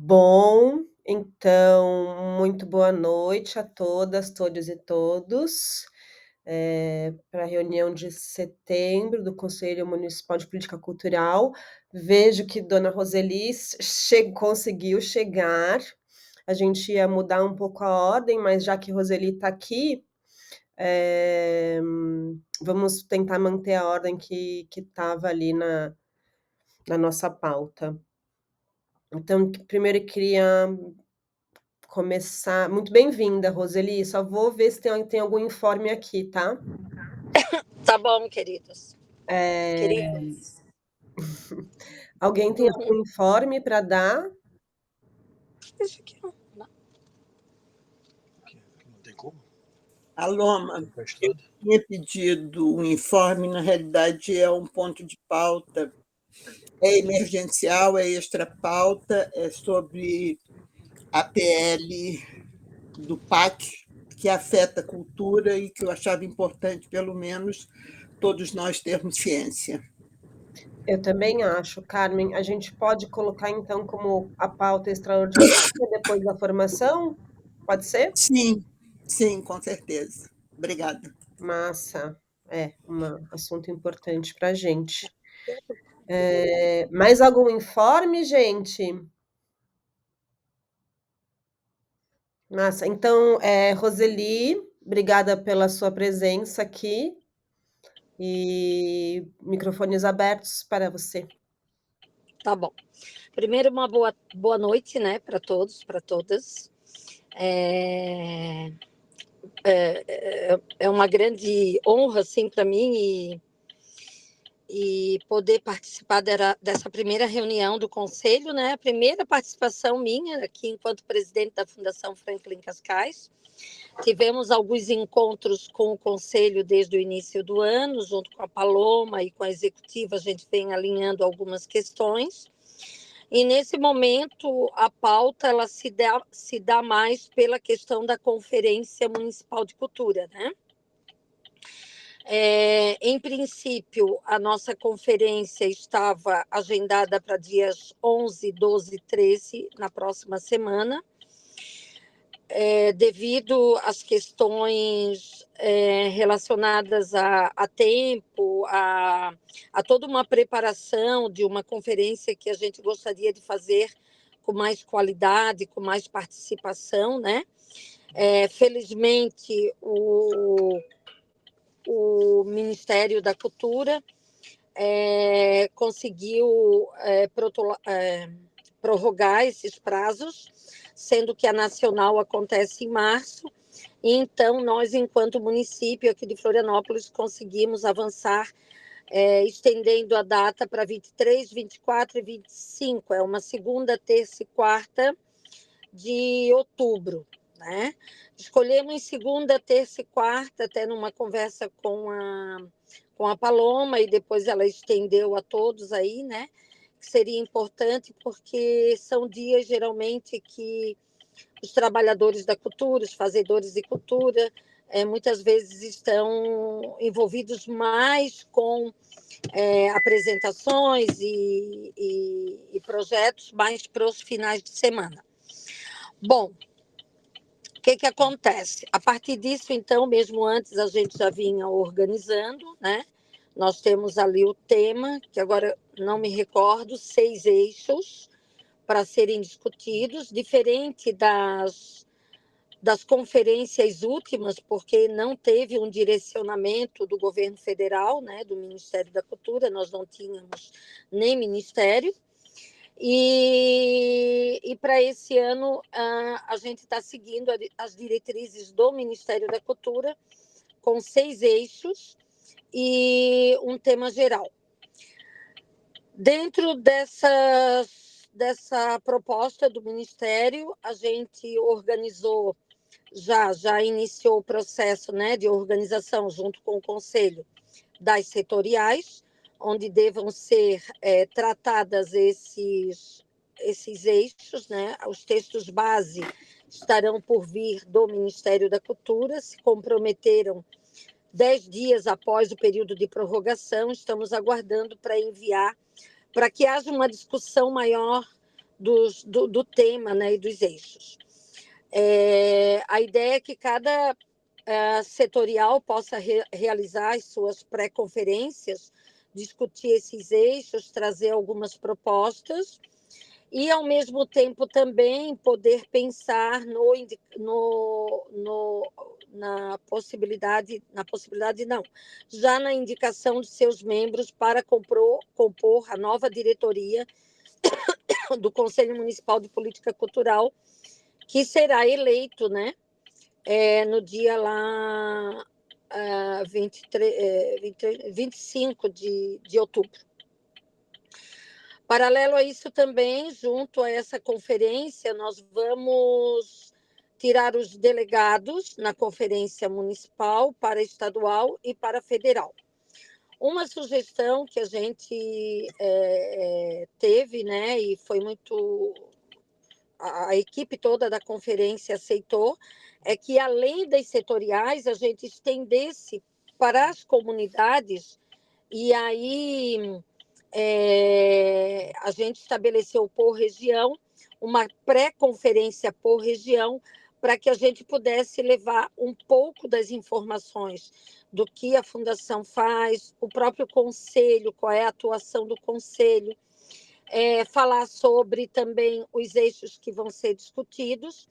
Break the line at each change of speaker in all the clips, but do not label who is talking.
Bom, então, muito boa noite a todas, todes e todos, para a reunião de setembro do Conselho Municipal de Política Cultural. Vejo que dona Roseli conseguiu chegar. A gente ia mudar um pouco a ordem, mas já que Roseli está aqui, vamos tentar manter a ordem que estava ali na nossa pauta. Então, primeiro eu queria começar. Muito bem-vinda, Roseli. Só vou ver se tem algum informe aqui, tá?
Tá bom, queridos.
É,
Queridas.
Alguém tem algum informe para dar?
Deixa aqui, ó.
Não tem como?
A Loma, eu tinha pedido um informe, na realidade é um ponto de pauta, é emergencial, é extra-pauta, é sobre a PL do PAC, que afeta a cultura e que eu achava importante, pelo menos, todos nós termos ciência.
Eu também acho, Carmen. A gente pode colocar, então, como a pauta extraordinária depois da formação? Pode ser?
Sim, com certeza. Obrigada.
Massa. É um assunto importante para a gente. Mais algum informe, gente? Massa. Então, Roseli, obrigada pela sua presença aqui. E microfones abertos para você.
Tá bom. Primeiro, uma boa noite, né, para todos, para todas. É uma grande honra, assim, para mim e poder participar dessa primeira reunião do Conselho, né? A primeira participação minha aqui enquanto presidente da Fundação Franklin Cascais. Tivemos alguns encontros com o Conselho desde o início do ano, junto com a Paloma e com a executiva, a gente vem alinhando algumas questões. E, nesse momento, a pauta ela se dá mais pela questão da Conferência Municipal de Cultura, né? Em princípio, a nossa conferência estava agendada para dias 11, 12 e 13, na próxima semana. Devido às questões relacionadas a tempo, a toda uma preparação de uma conferência que a gente gostaria de fazer com mais qualidade, com mais participação, né? Felizmente, o Ministério da Cultura conseguiu prorrogar esses prazos, sendo que a nacional acontece em março. Então, nós, enquanto município aqui de Florianópolis, conseguimos avançar, estendendo a data para 23, 24 e 25. É uma segunda, terça e quarta de outubro, né? Escolhemos segunda, terça e quarta, até numa conversa com a Paloma, e depois ela estendeu a todos aí, né? Que seria importante, porque são dias, geralmente, que os trabalhadores da cultura, os fazedores de cultura, muitas vezes estão envolvidos mais com apresentações e projetos mais para os finais de semana. Bom, o que acontece? A partir disso, então, mesmo antes a gente já vinha organizando, né? Nós temos ali o tema, que agora não me recordo, 6 eixos para serem discutidos, diferente das conferências últimas, porque não teve um direcionamento do governo federal, né, do Ministério da Cultura, nós não tínhamos nem ministério. E para esse ano, a gente está seguindo as diretrizes do Ministério da Cultura, com 6 eixos e um tema geral. Dentro dessa proposta do Ministério, a gente organizou, já iniciou o processo, né, de organização junto com o Conselho das setoriais, onde devam ser tratadas esses eixos, né? Os textos base estarão por vir do Ministério da Cultura, se comprometeram 10 dias após o período de prorrogação, estamos aguardando para enviar, para que haja uma discussão maior do tema, né, e dos eixos. A ideia é que cada setorial possa realizar as suas pré-conferências, discutir esses eixos, trazer algumas propostas e, ao mesmo tempo, também poder pensar na possibilidade não, já na indicação de seus membros para compor a nova diretoria do Conselho Municipal de Política Cultural, que será eleito, né, no dia lá 25 de outubro. Paralelo a isso também, junto a essa conferência, nós vamos tirar os delegados na conferência municipal, para estadual e para federal. Uma sugestão que a gente teve, né, e foi muito... A equipe toda da conferência aceitou, é que, além das setoriais, a gente estendesse para as comunidades, e aí a gente estabeleceu por região, uma pré-conferência por região, para que a gente pudesse levar um pouco das informações do que a Fundação faz, o próprio Conselho, qual é a atuação do Conselho, falar sobre também os eixos que vão ser discutidos,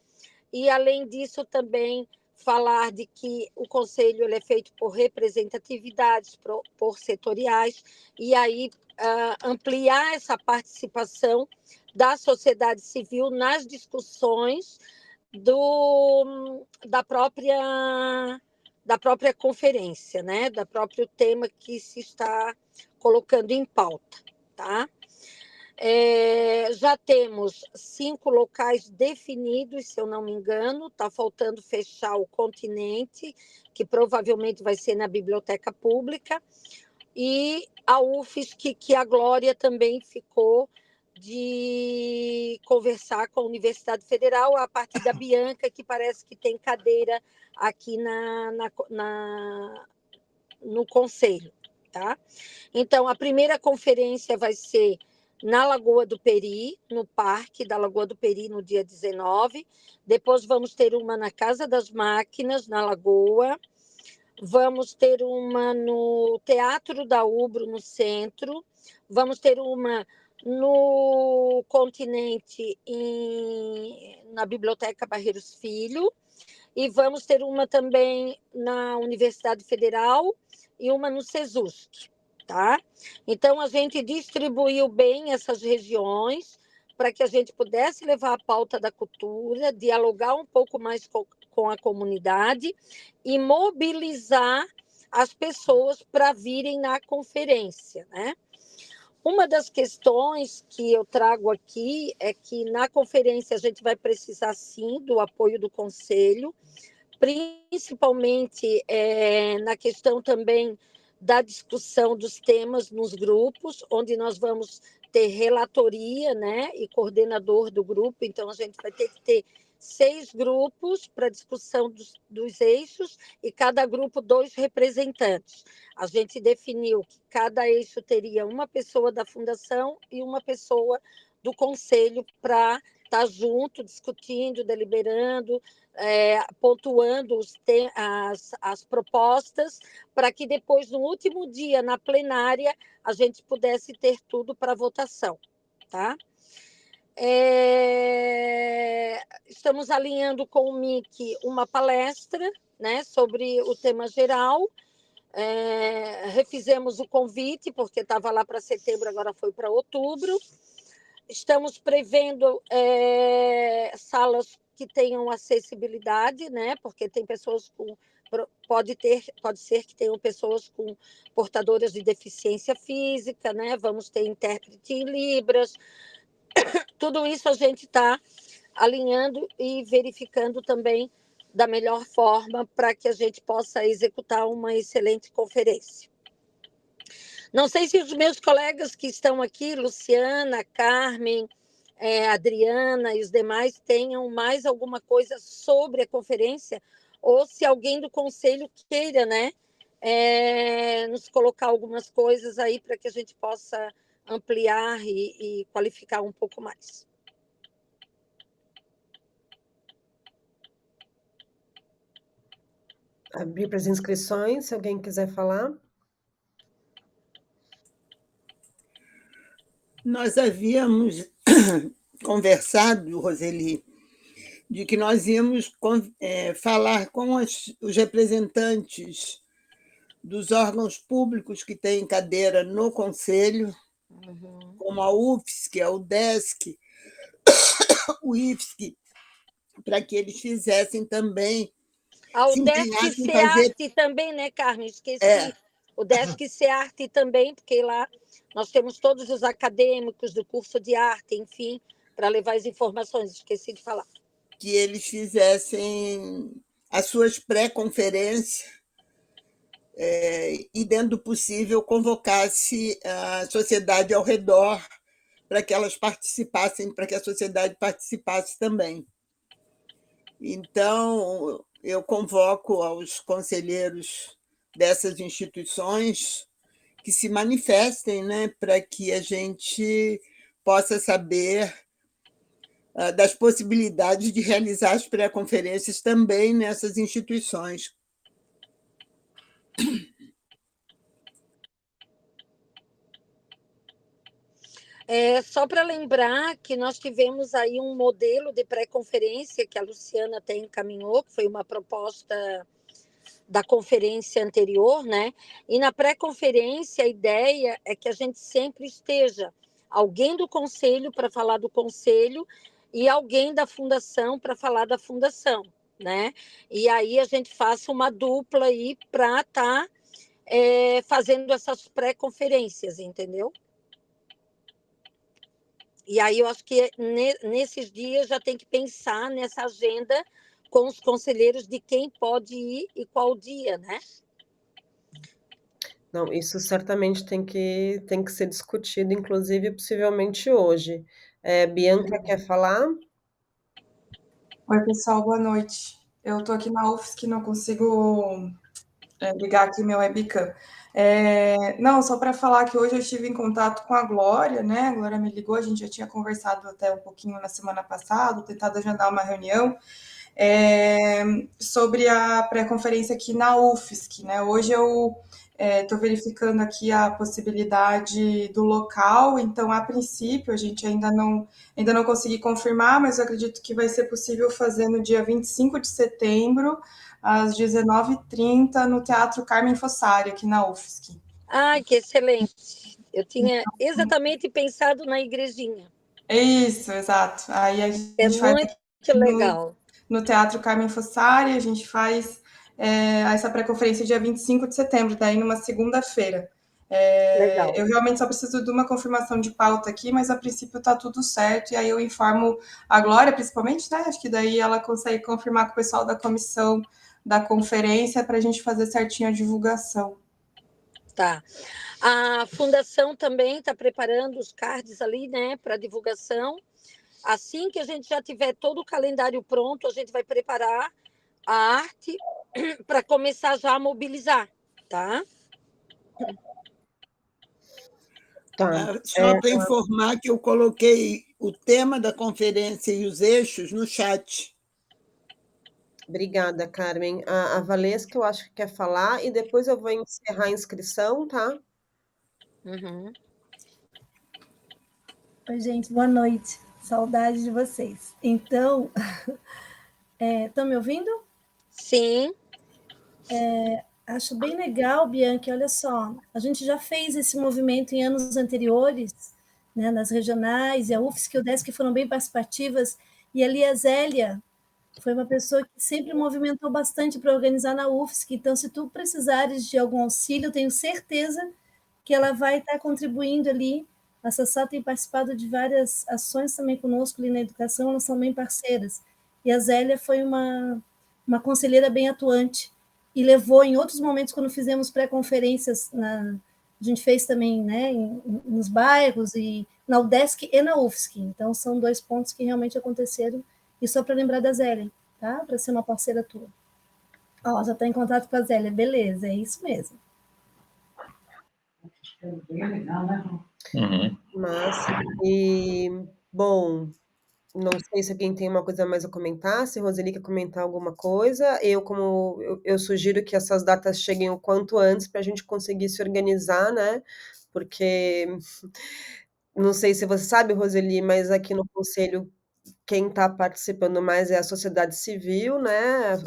e, além disso, também falar de que o Conselho ele é feito por representatividades, por setoriais, e aí ampliar essa participação da sociedade civil nas discussões da própria conferência, né? Do próprio tema que se está colocando em pauta, tá? Já temos 5 locais definidos, se eu não me engano, está faltando fechar o Continente, que provavelmente vai ser na Biblioteca Pública, e a UFSC, que a Glória também ficou de conversar com a Universidade Federal, a partir da Bianca, que parece que tem cadeira aqui no Conselho, tá? Então, a primeira conferência vai ser na Lagoa do Peri, no Parque da Lagoa do Peri, no dia 19. Depois vamos ter uma na Casa das Máquinas, na Lagoa. Vamos ter uma no Teatro da Ubro, no centro. Vamos ter uma no Continente, na Biblioteca Barreiros Filho. E vamos ter uma também na Universidade Federal e uma no SESUSC, tá? Então, a gente distribuiu bem essas regiões para que a gente pudesse levar a pauta da cultura, dialogar um pouco mais com a comunidade e mobilizar as pessoas para virem na conferência, né? Uma das questões que eu trago aqui é que, na conferência, a gente vai precisar, sim, do apoio do Conselho, principalmente na questão também da discussão dos temas nos grupos, onde nós vamos ter relatoria, né, e coordenador do grupo. Então, a gente vai ter que ter 6 grupos para discussão dos eixos, e cada grupo 2 representantes. A gente definiu que cada eixo teria uma pessoa da Fundação e uma pessoa do Conselho para estar junto, discutindo, deliberando, pontuando as propostas, para que depois, no último dia, na plenária, a gente pudesse ter tudo para votação, tá? Estamos alinhando com o MIC uma palestra, né, sobre o tema geral. Refizemos o convite, porque estava lá para setembro, agora foi para outubro. Estamos prevendo salas que tenham acessibilidade, né? Porque tem pessoas com... Pode ser que tenham pessoas com portadoras de deficiência física, né? Vamos ter intérprete em Libras. Tudo isso a gente está alinhando e verificando também da melhor forma para que a gente possa executar uma excelente conferência. Não sei se os meus colegas que estão aqui, Luciana, Carmen, Adriana e os demais, tenham mais alguma coisa sobre a conferência, ou se alguém do Conselho queira, né, nos colocar algumas coisas aí para que a gente possa ampliar e qualificar um pouco mais.
abrir para as inscrições, se alguém quiser falar.
Nós havíamos conversado, Roseli, de que nós íamos falar com os representantes dos órgãos públicos que têm cadeira no Conselho, como a UFSC, a UDESC, o IFSC, para que eles fizessem também,
O
se
Desk
empenhassem em fazer...
Cearte também, né, Carmen? Esqueci. O Desk Cearte também, porque lá nós temos todos os acadêmicos do curso de arte, enfim, para levar as informações. Esqueci de falar.
Que eles fizessem as suas pré-conferências e, dentro do possível, convocasse a sociedade ao redor para que elas participassem, para que a sociedade participasse também. Então, eu convoco aos conselheiros dessas instituições que se manifestem, né, para que a gente possa saber das possibilidades de realizar as pré-conferências também nessas instituições.
Só para lembrar que nós tivemos aí um modelo de pré-conferência que a Luciana até encaminhou, que foi uma proposta da conferência anterior, né? E na pré-conferência a ideia é que a gente sempre esteja alguém do conselho para falar do conselho e alguém da fundação para falar da fundação, né? E aí a gente faça uma dupla aí para estar fazendo essas pré-conferências, entendeu? E aí eu acho que nesses dias já tem que pensar nessa agenda com os conselheiros de quem pode ir e qual dia, né?
Não, isso certamente tem que ser discutido, inclusive, possivelmente hoje. Bianca quer falar?
Oi, pessoal, boa noite. Eu estou aqui na UFSC, não consigo ligar aqui meu webcam. Não, só para falar que hoje eu estive em contato com a Glória, né? A Glória me ligou, a gente já tinha conversado até um pouquinho na semana passada, tentado agendar uma reunião sobre a pré-conferência aqui na UFSC, né? Hoje eu estou verificando aqui a possibilidade do local, então, a princípio, a gente ainda não consegui confirmar, mas eu acredito que vai ser possível fazer no dia 25 de setembro, às 19h30, no Teatro Carmen Fossari, aqui na UFSC.
Ai, que excelente. Eu tinha exatamente pensado na igrejinha.
Isso, exato. Aí a gente faz
muito legal.
No Teatro Carmen Fossari, a gente faz essa pré-conferência dia 25 de setembro, daí numa segunda-feira. Eu realmente só preciso de uma confirmação de pauta aqui, mas a princípio está tudo certo, e aí eu informo a Glória, principalmente, né? Acho que daí ela consegue confirmar com o pessoal da comissão da conferência para a gente fazer certinho a divulgação.
Tá. A fundação também está preparando os cards ali, né, para divulgação. Assim que a gente já tiver todo o calendário pronto, a gente vai preparar a arte para começar já a mobilizar, tá?
Só para informar que eu coloquei o tema da conferência e os eixos no chat.
Obrigada, Carmen. A Valesca, eu acho que quer falar, e depois eu vou encerrar a inscrição, tá?
Oi, gente, boa noite. Saudade de vocês. Então, estão me ouvindo?
Sim.
Acho bem legal, Bianca, olha só, a gente já fez esse movimento em anos anteriores, né, nas regionais, e a UFSC e o DESC foram bem participativas, e ali a Zélia foi uma pessoa que sempre movimentou bastante para organizar na UFSC, então se tu precisares de algum auxílio, eu tenho certeza que ela vai estar contribuindo ali. A Sassá tem participado de várias ações também conosco ali na educação, elas são bem parceiras, e a Zélia foi uma conselheira bem atuante, e levou em outros momentos, quando fizemos pré-conferências, a gente fez também, né, nos bairros, e na UDESC e na UFSC. Então, são 2 pontos que realmente aconteceram, e só para lembrar da Zélia, tá? Para ser uma parceira tua. Ó, já está em contato com a Zélia, beleza, é isso mesmo.
Massa. E, bom, Não sei se alguém tem uma coisa a mais a comentar, se a Roseli quer comentar alguma coisa. Eu sugiro que essas datas cheguem o quanto antes para a gente conseguir se organizar, né? Porque não sei se você sabe, Roseli, mas aqui no conselho quem está participando mais é a sociedade civil, né?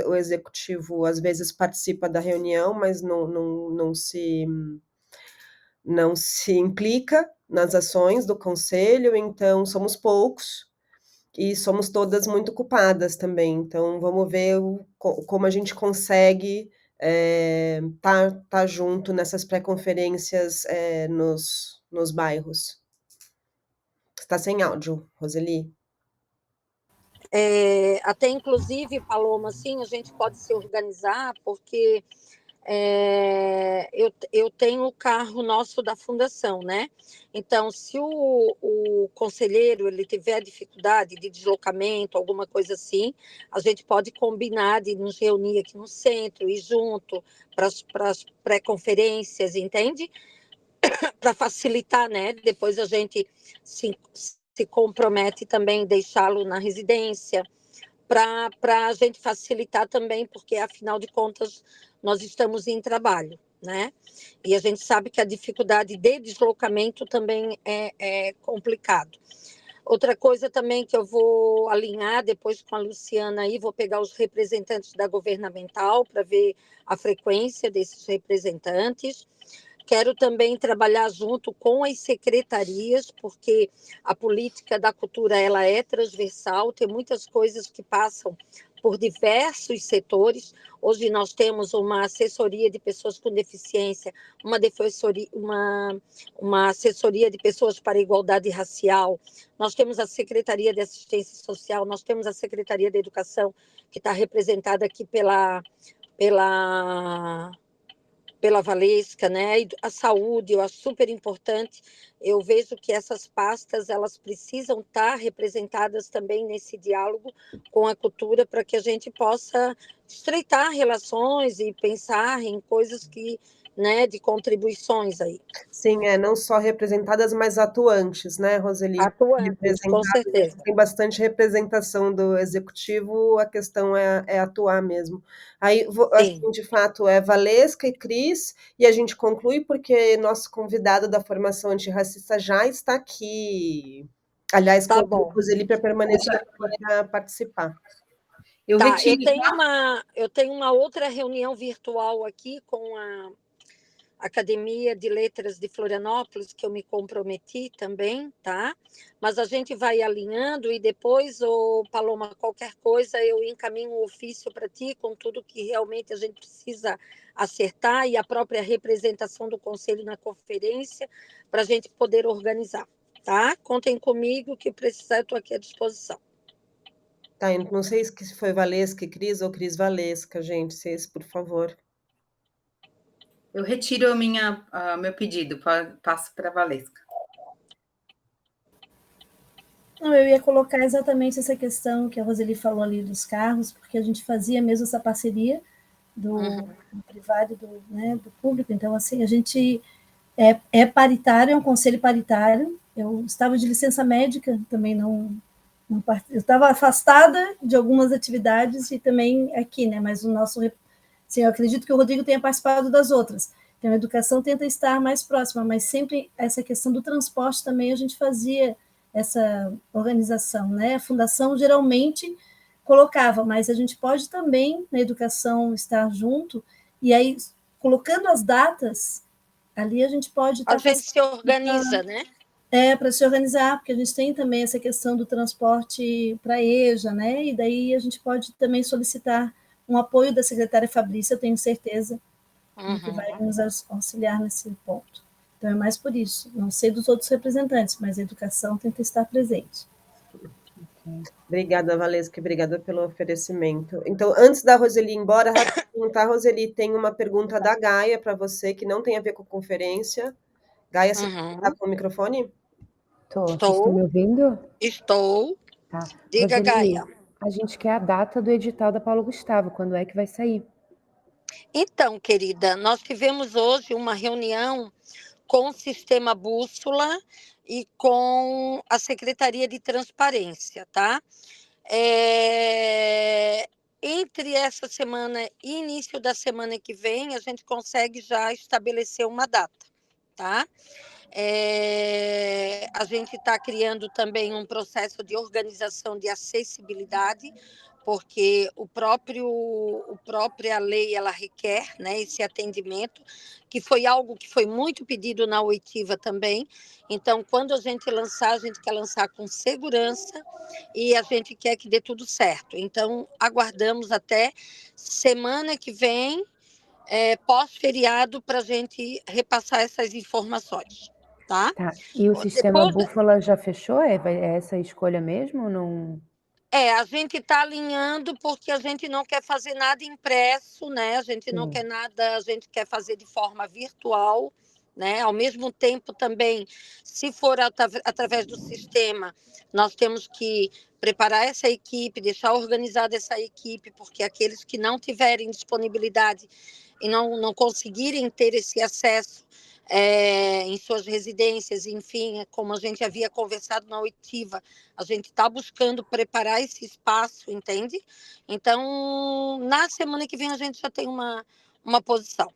O executivo às vezes participa da reunião, mas não se implica nas ações do conselho, então somos poucos e somos todas muito ocupadas também. Então vamos ver como a gente consegue tá junto nessas pré-conferências nos bairros. Está sem áudio, Roseli.
Até inclusive, Paloma, assim, a gente pode se organizar, porque eu tenho o carro nosso da fundação, né? Então, se o conselheiro ele tiver dificuldade de deslocamento, alguma coisa assim, a gente pode combinar de nos reunir aqui no centro e junto para as pré-conferências, entende? Para facilitar, né? Depois a gente se compromete também em deixá-lo na residência, para a gente facilitar também, porque afinal de contas nós estamos em trabalho, né? E a gente sabe que a dificuldade de deslocamento também é complicado. Outra coisa também que eu vou alinhar depois com a Luciana aí, vou pegar os representantes da governamental para ver a frequência desses representantes. Quero também trabalhar junto com as secretarias, porque a política da cultura ela é transversal, tem muitas coisas que passam por diversos setores. Hoje nós temos uma assessoria de pessoas com deficiência, uma assessoria de pessoas para a igualdade racial, nós temos a Secretaria de Assistência Social, nós temos a Secretaria de Educação, que está representada aqui pela Valesca, né? E a saúde, eu acho super importante. Eu vejo que essas pastas elas precisam estar representadas também nesse diálogo com a cultura para que a gente possa estreitar relações e pensar em coisas que, né, de contribuições aí.
Sim, não só representadas, mas atuantes, né, Roseli?
Atuantes, com certeza.
Tem bastante representação do executivo, a questão é atuar mesmo. Aí, assim, de fato, é Valesca e Cris, e a gente conclui porque nosso convidado da formação antirracista já está aqui. Aliás,
Tá
convido
bom.
a Roseli para permanecer para participar.
Eu tenho uma outra reunião virtual aqui com a Academia de Letras de Florianópolis, que eu me comprometi também, tá? Mas a gente vai alinhando e depois, Paloma, qualquer coisa, eu encaminho um ofício para ti com tudo que realmente a gente precisa acertar e a própria representação do conselho na conferência para a gente poder organizar, tá? Contem comigo, que precisar, eu estou aqui à disposição.
Tá, não sei se foi Valesca e Cris ou Cris Valesca, gente, vocês, por favor.
Eu retiro meu pedido, passo para a Valesca.
Não, eu ia colocar exatamente essa questão que a Roseli falou ali dos carros, porque a gente fazia mesmo essa parceria do privado e do público, então, assim, a gente é paritário, é um conselho paritário. Eu estava de licença médica, também eu estava afastada de algumas atividades e também aqui, né? Mas o nosso, assim, eu acredito que o Rodrigo tenha participado das outras. Então, a educação tenta estar mais próxima, mas sempre essa questão do transporte também a gente fazia essa organização, né? A fundação geralmente colocava, mas a gente pode também na educação estar junto e aí colocando as datas ali a gente pode
a gente se organiza, né?
Para se organizar, porque a gente tem também essa questão do transporte para a EJA, né? E daí a gente pode também solicitar um apoio da secretária Fabrícia, eu tenho certeza, que vai nos auxiliar nesse ponto. Então, é mais por isso. Não sei dos outros representantes, mas a educação tenta estar presente.
Obrigada, Valesca, obrigada pelo oferecimento. Então, antes da Roseli ir embora, rapidinho, tá, Roseli? Tem uma pergunta da Gaia para você, que não tem a ver com a conferência. Gaia, você está com o microfone?
Estou me ouvindo?
Estou.
Tá.
Diga,
Roseli,
Gaia.
a gente quer a data do edital da Paulo Gustavo, quando é que vai sair?
Então, querida, nós tivemos hoje uma reunião com o Sistema Bússola e com a Secretaria de Transparência, tá? Entre essa semana e início da semana que vem, a gente consegue já estabelecer uma data, tá? A gente está criando também um processo de organização de acessibilidade, porque a própria lei ela requer, né, esse atendimento, que foi algo que foi muito pedido na oitiva também. Então, quando a gente lançar, a gente quer lançar com segurança e a gente quer que dê tudo certo. Então, aguardamos até semana que vem, pós-feriado, para a gente repassar essas informações. Tá?
Tá. E o sistema Bússola já fechou? É essa a escolha mesmo ou não?
A gente está alinhando porque a gente não quer fazer nada impresso, né? A gente não quer nada, a gente quer fazer de forma virtual, né? Ao mesmo tempo também, se for através do sistema, nós temos que preparar essa equipe, deixar organizada essa equipe, porque aqueles que não tiverem disponibilidade e não conseguirem ter esse acesso em suas residências, enfim, como a gente havia conversado na oitiva, a gente está buscando preparar esse espaço, entende? Então, na semana que vem a gente já tem uma posição,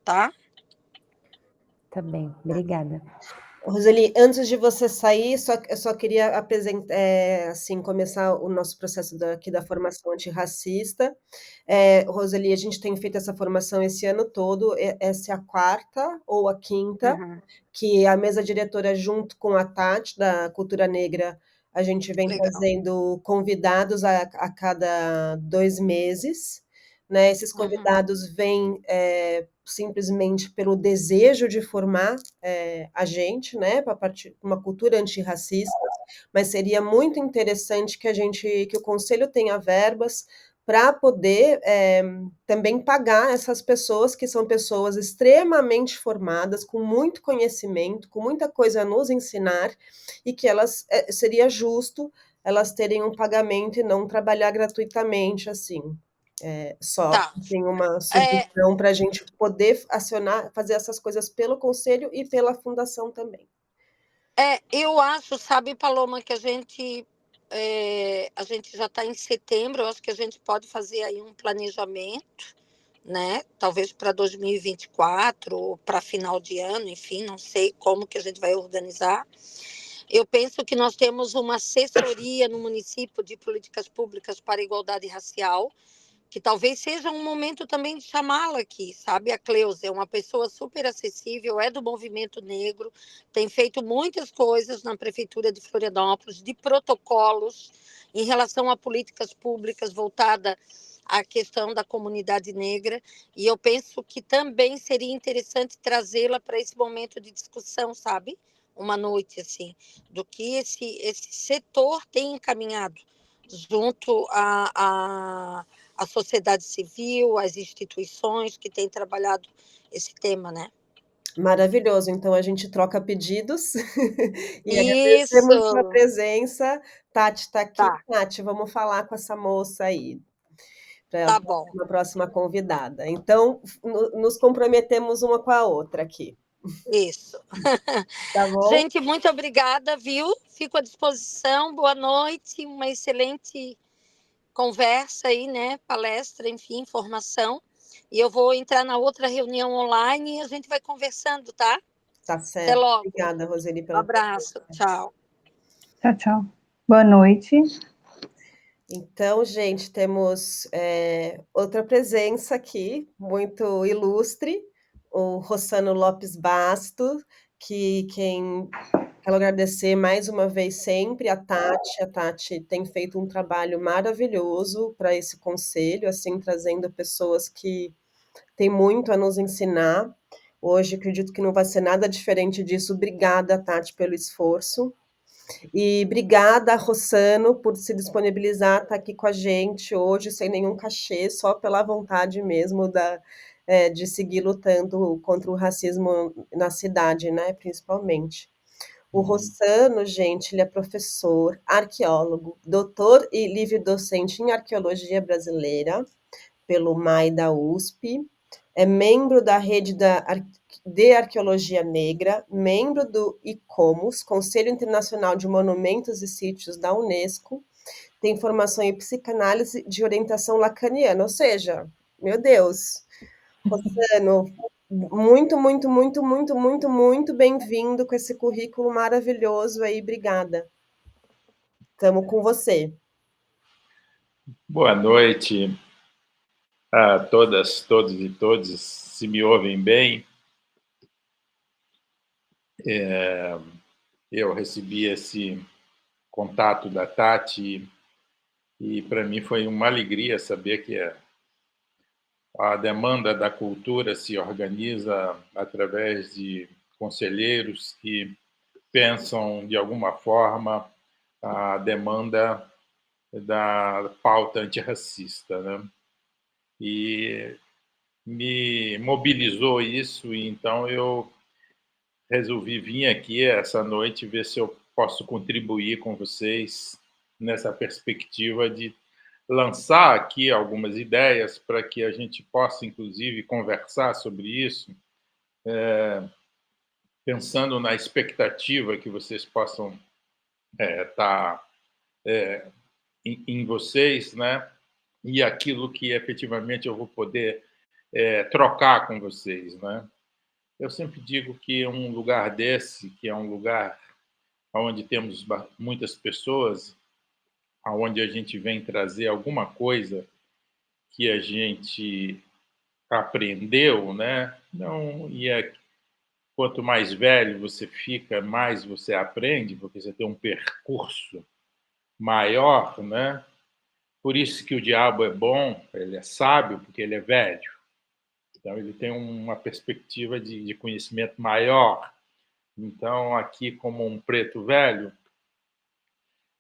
tá?
Tá bem, obrigada.
Roseli, antes de você sair, eu só queria apresentar, assim, começar o nosso processo aqui da formação antirracista. Roseli, a gente tem feito essa formação esse ano todo, essa é a 4ª ou a 5ª, que a mesa diretora, junto com a Tati, da Cultura Negra, a gente vem trazendo convidados a cada 2 meses, né? Esses convidados vêm simplesmente pelo desejo de formar a gente, né, para partir de uma cultura antirracista, mas seria muito interessante que o Conselho tenha verbas para poder também pagar essas pessoas, que são pessoas extremamente formadas, com muito conhecimento, com muita coisa a nos ensinar, e que seria justo elas terem um pagamento e não trabalhar gratuitamente, assim. Tem uma subvenção para a gente poder acionar, fazer essas coisas pelo Conselho e pela Fundação também.
Eu acho, sabe, Paloma, que a gente já está em setembro, eu acho que a gente pode fazer aí um planejamento, né? Talvez para 2024 ou para final de ano, enfim, não sei como que a gente vai organizar. Eu penso que nós temos uma assessoria no município de políticas públicas para a igualdade racial, que talvez seja um momento também de chamá-la aqui, sabe? A Cleusa é uma pessoa super acessível, é do movimento negro, tem feito muitas coisas na Prefeitura de Florianópolis, de protocolos em relação a políticas públicas voltada à questão da comunidade negra, e eu penso que também seria interessante trazê-la para esse momento de discussão, sabe? Uma noite, assim, do que esse setor tem encaminhado junto a sociedade civil, as instituições que têm trabalhado esse tema, né?
Maravilhoso, então a gente troca pedidos e
Isso!
agradecemos sua presença. Tati está aqui.
Tá.
Tati, vamos falar com essa moça aí,
Tá bom.
uma próxima convidada. Então, nos comprometemos uma com a outra aqui.
Isso.
Tá bom?
Gente, muito obrigada, viu? Fico à disposição. Boa noite, uma excelente conversa aí, né? Palestra, enfim, informação. E eu vou entrar na outra reunião online e a gente vai conversando, tá?
Tá certo.
Até logo.
Obrigada, Roseli,
Um
pela
abraço. Tchau.
Tchau, tchau. Boa noite.
Então, gente, temos outra presença aqui, muito ilustre, o Rossano Lopes Basto, que quero agradecer mais uma vez sempre a Tati. A Tati tem feito um trabalho maravilhoso para esse conselho, assim, trazendo pessoas que têm muito a nos ensinar. Hoje, acredito que não vai ser nada diferente disso. Obrigada, Tati, pelo esforço. E obrigada, Rossano, por se disponibilizar a estar aqui com a gente hoje, sem nenhum cachê, só pela vontade mesmo de seguir lutando contra o racismo na cidade, né, principalmente. O Rossano, gente, ele é professor, arqueólogo, doutor e livre-docente em arqueologia brasileira, pelo MAI da USP, é membro da rede da de Arqueologia Negra, membro do ICOMOS, Conselho Internacional de Monumentos e Sítios da Unesco, tem formação em psicanálise de orientação lacaniana, ou seja, meu Deus, Rossano, muito, muito, muito, muito, muito, muito bem-vindo com esse currículo maravilhoso aí, obrigada. Estamos com você.
Boa noite a todas, todos e todas, se me ouvem bem. Eu recebi esse contato da Tati e para mim foi uma alegria saber que a demanda da cultura se organiza através de conselheiros que pensam, de alguma forma, a demanda da pauta antirracista, né? E me mobilizou isso, e então eu resolvi vir aqui essa noite ver se eu posso contribuir com vocês nessa perspectiva de lançar aqui algumas ideias para que a gente possa, inclusive, conversar sobre isso, pensando na expectativa que vocês possam estar em vocês, né? E aquilo que efetivamente eu vou poder trocar com vocês, né? Eu sempre digo que um lugar desse, que é um lugar onde temos muitas pessoas, onde a gente vem trazer alguma coisa que a gente aprendeu, né? Não, quanto mais velho você fica, mais você aprende, porque você tem um percurso maior, né? Por isso que o diabo é bom, ele é sábio, porque ele é velho. Então, ele tem uma perspectiva de conhecimento maior. Então, aqui, como um preto velho,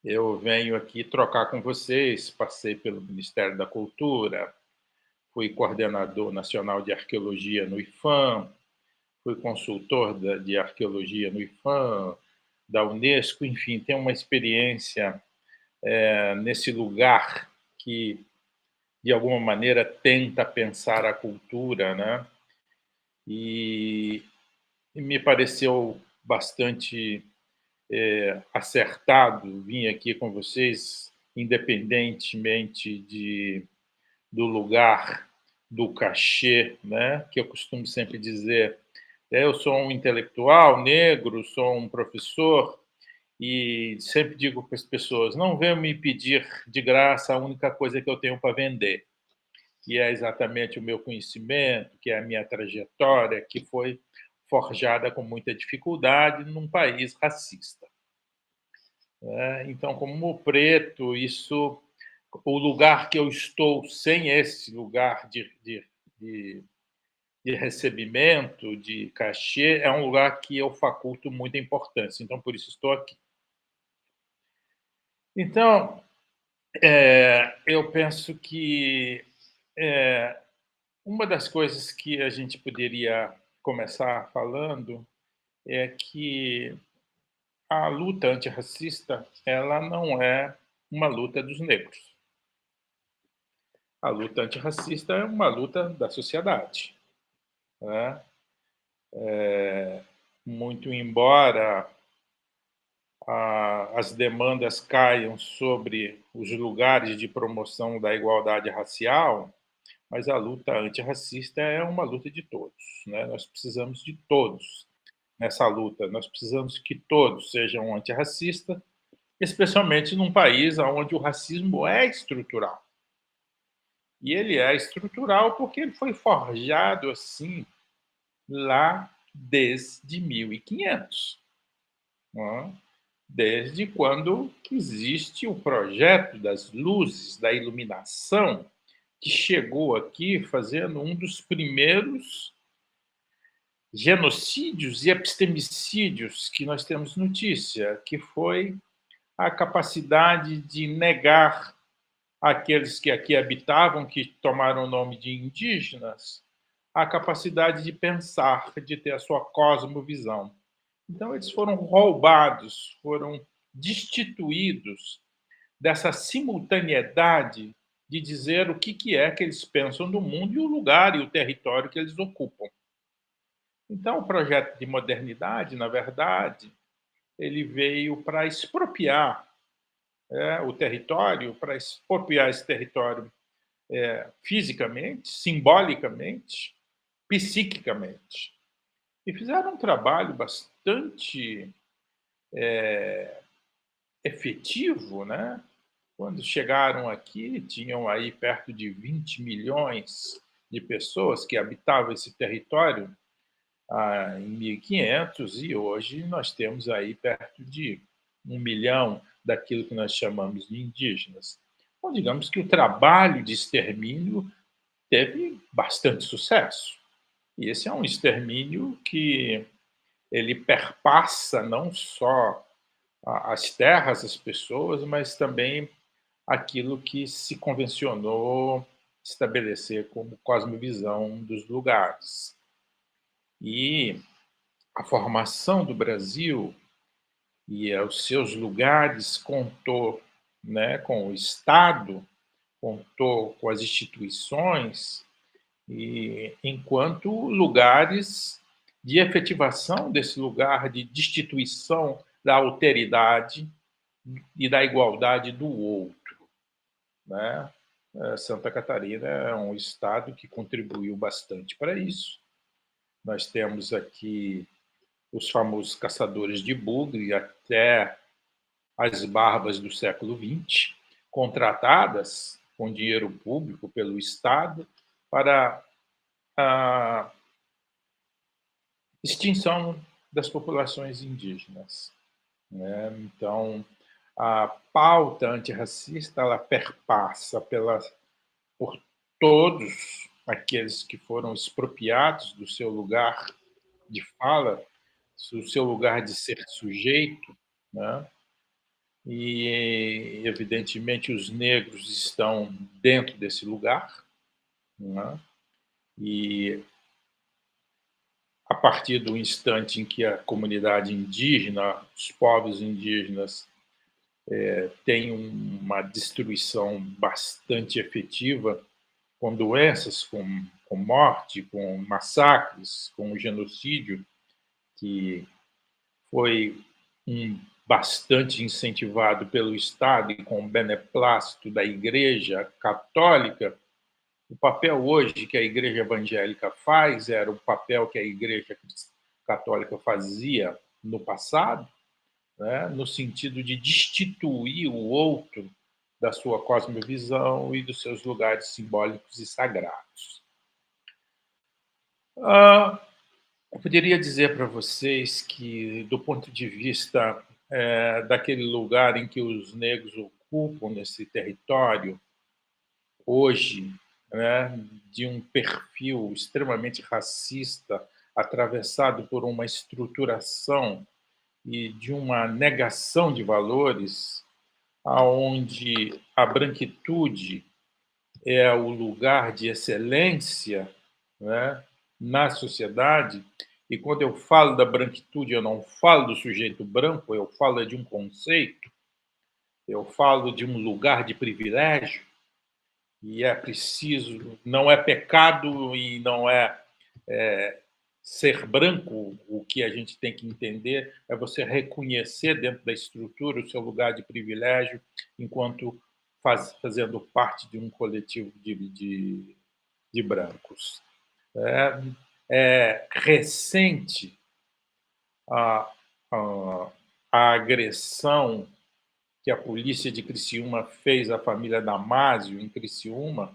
eu venho aqui trocar com vocês. Passei pelo Ministério da Cultura, fui coordenador nacional de arqueologia no IFAM, fui consultor de arqueologia no IFAM, da Unesco, enfim, tenho uma experiência nesse lugar que, de alguma maneira, tenta pensar a cultura, né? E me pareceu bastante acertado vir aqui com vocês, independentemente do lugar, do cachê, né? Que eu costumo sempre dizer, eu sou um intelectual negro, sou um professor, e sempre digo para as pessoas, não venham me pedir de graça a única coisa que eu tenho para vender, que é exatamente o meu conhecimento, que é a minha trajetória, que foi forjada com muita dificuldade num país racista. Então, como preto, o lugar que eu estou sem esse lugar de recebimento, de cachê, é um lugar que eu faculto muita importância. Então, por isso estou aqui. Então, eu penso que uma das coisas que a gente poderia começar falando é que a luta antirracista ela não é uma luta dos negros. A luta antirracista é uma luta da sociedade, né? Muito embora as demandas caiam sobre os lugares de promoção da igualdade racial, mas a luta antirracista é uma luta de todos, né? Nós precisamos de todos nessa luta. Nós precisamos que todos sejam antirracistas, especialmente num país onde o racismo é estrutural. E ele é estrutural porque ele foi forjado assim lá desde 1500, né? Desde quando existe o projeto das luzes, da iluminação, que chegou aqui fazendo um dos primeiros genocídios e epistemicídios que nós temos notícia, que foi a capacidade de negar àqueles que aqui habitavam, que tomaram o nome de indígenas, a capacidade de pensar, de ter a sua cosmovisão. Então, eles foram roubados, foram destituídos dessa simultaneidade de dizer o que é que eles pensam do mundo e o lugar e o território que eles ocupam. Então, o projeto de modernidade, na verdade, ele veio para expropriar o território, para expropriar esse território fisicamente, simbolicamente, psiquicamente. E fizeram um trabalho bastante efetivo, né? Quando chegaram aqui, tinham aí perto de 20 milhões de pessoas que habitavam esse território em 1500, e hoje nós temos aí perto de 1 milhão daquilo que nós chamamos de indígenas. Então, digamos que o trabalho de extermínio teve bastante sucesso. E esse é um extermínio que ele perpassa não só as terras, as pessoas, mas também aquilo que se convencionou estabelecer como cosmovisão dos lugares. E a formação do Brasil e os seus lugares contou, né, com o Estado, contou com as instituições, e enquanto lugares de efetivação desse lugar de destituição da alteridade e da igualdade do outro, né? Santa Catarina é um estado que contribuiu bastante para isso. Nós temos aqui os famosos caçadores de bugre até as barbas do século XX, contratadas com dinheiro público pelo Estado para a extinção das populações indígenas, né? Então, a pauta antirracista ela perpassa por todos aqueles que foram expropriados do seu lugar de fala, do seu lugar de ser sujeito, né? E, evidentemente, os negros estão dentro desse lugar, né? E a partir do instante em que a comunidade indígena, os povos indígenas, têm uma destruição bastante efetiva, com doenças, com morte, com massacres, com genocídio, que foi bastante incentivado pelo Estado e com o beneplácito da Igreja Católica. O papel hoje que a Igreja Evangélica faz era o papel que a Igreja Católica fazia no passado, né, no sentido de destituir o outro da sua cosmovisão e dos seus lugares simbólicos e sagrados. Eu poderia dizer para vocês que, do ponto de vista daquele lugar em que os negros ocupam nesse território, hoje, né, de um perfil extremamente racista, atravessado por uma estruturação e de uma negação de valores, aonde a branquitude é o lugar de excelência, né, na sociedade. E quando eu falo da branquitude, eu não falo do sujeito branco, eu falo de um conceito, eu falo de um lugar de privilégio, e é preciso, não é pecado e não é ser branco. O que a gente tem que entender é você reconhecer dentro da estrutura o seu lugar de privilégio enquanto fazendo parte de um coletivo de brancos. É recente a, a, a agressão que a polícia de Criciúma fez à família Damásio, em Criciúma,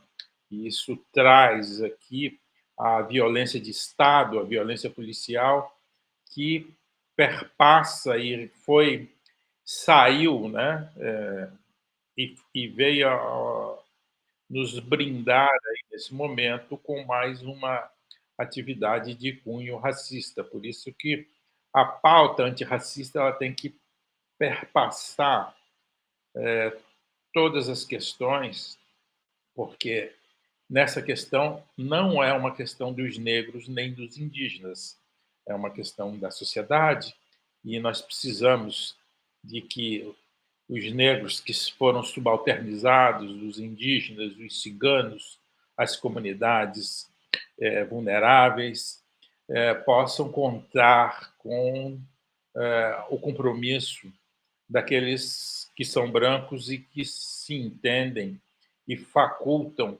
e isso traz aqui a violência de Estado, a violência policial, que perpassa e saiu, né, e veio nos brindar aí, nesse momento, com mais uma atividade de cunho racista. Por isso que a pauta antirracista ela tem que perpassar todas as questões, porque nessa questão não é uma questão dos negros nem dos indígenas, é uma questão da sociedade, e nós precisamos de que os negros que foram subalternizados, os indígenas, os ciganos, as comunidades vulneráveis, possam contar com o compromisso daqueles que são brancos e que se entendem e facultam,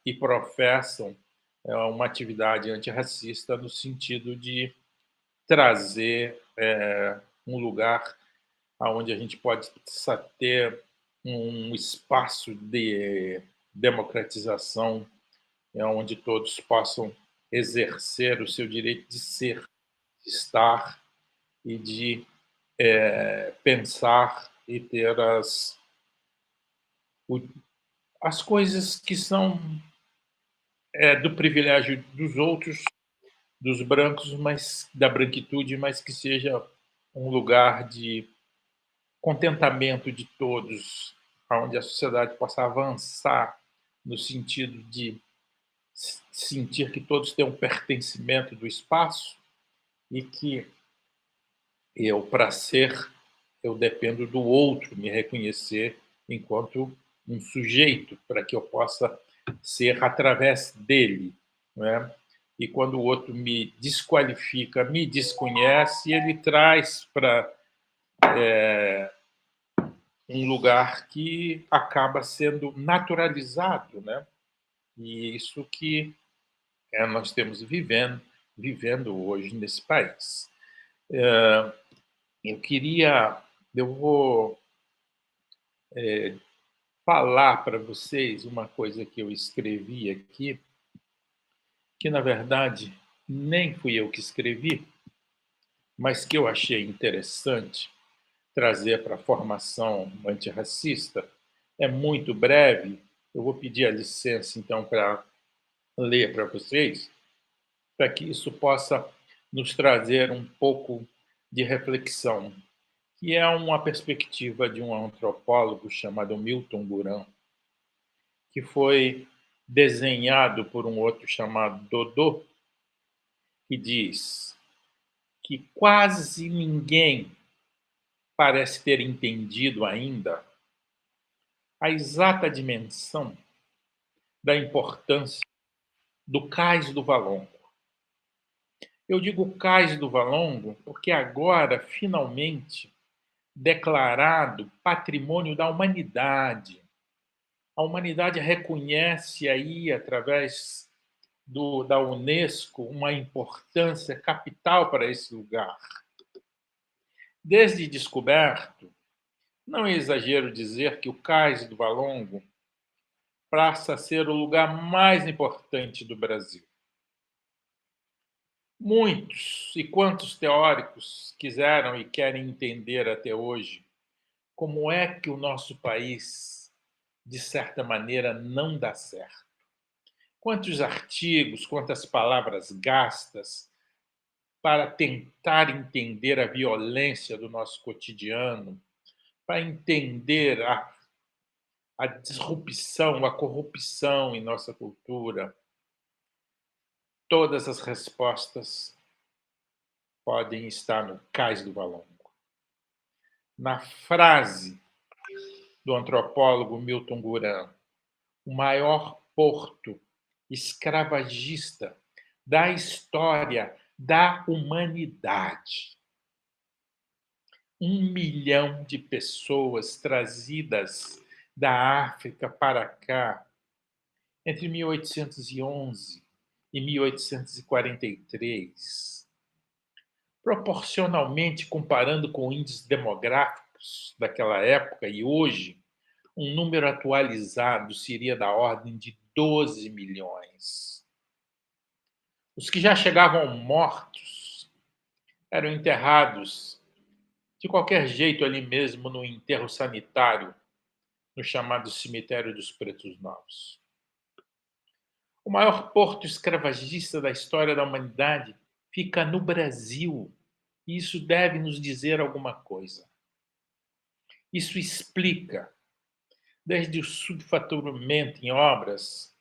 e professam uma atividade antirracista no sentido de trazer um lugar onde a gente pode ter um espaço de democratização, onde todos possam exercer o seu direito de ser, de estar e de pensar e ter as coisas que são do privilégio dos outros, dos brancos, mas da branquitude, mas que seja um lugar de contentamento de todos, onde a sociedade possa avançar no sentido de sentir que todos têm um pertencimento do espaço e que para ser, eu dependo do outro me reconhecer enquanto um sujeito, para que eu possa ser através dele, né? E quando o outro me desqualifica, me desconhece, ele traz para um lugar que acaba sendo naturalizado, né? E isso que nós temos vivendo hoje nesse país. Eu vou falar para vocês uma coisa que eu escrevi aqui, que na verdade nem fui eu que escrevi, mas que eu achei interessante trazer para a formação antirracista. É muito breve, eu vou pedir a licença então para ler para vocês, para que isso possa nos trazer um pouco de reflexão, que é uma perspectiva de um antropólogo chamado Milton Guran, que foi desenhado por um outro chamado Dodô, que diz que quase ninguém parece ter entendido ainda a exata dimensão da importância do Cais do Valongo. Eu digo Cais do Valongo porque agora, finalmente, declarado Patrimônio da Humanidade. A humanidade reconhece aí, através da Unesco, uma importância capital para esse lugar. Desde descoberto, não é exagero dizer que o Cais do Valongo passa a ser o lugar mais importante do Brasil. Muitos e quantos teóricos quiseram e querem entender até hoje como é que o nosso país, de certa maneira, não dá certo. Quantos artigos, quantas palavras gastas para tentar entender a violência do nosso cotidiano, para entender a disrupção, a corrupção em nossa cultura. Todas as respostas podem estar no Cais do Valongo. Na frase do antropólogo Milton Guran, o maior porto escravagista da história da humanidade. 1 milhão de pessoas trazidas da África para cá entre 1811 e 1843. Proporcionalmente, comparando com índices demográficos daquela época e hoje, um número atualizado seria da ordem de 12 milhões. Os que já chegavam mortos eram enterrados de qualquer jeito ali mesmo no enterro sanitário, no chamado Cemitério dos Pretos Novos. O maior porto escravagista da história da humanidade fica no Brasil. E isso deve nos dizer alguma coisa. Isso explica, desde o subfaturamento em obras,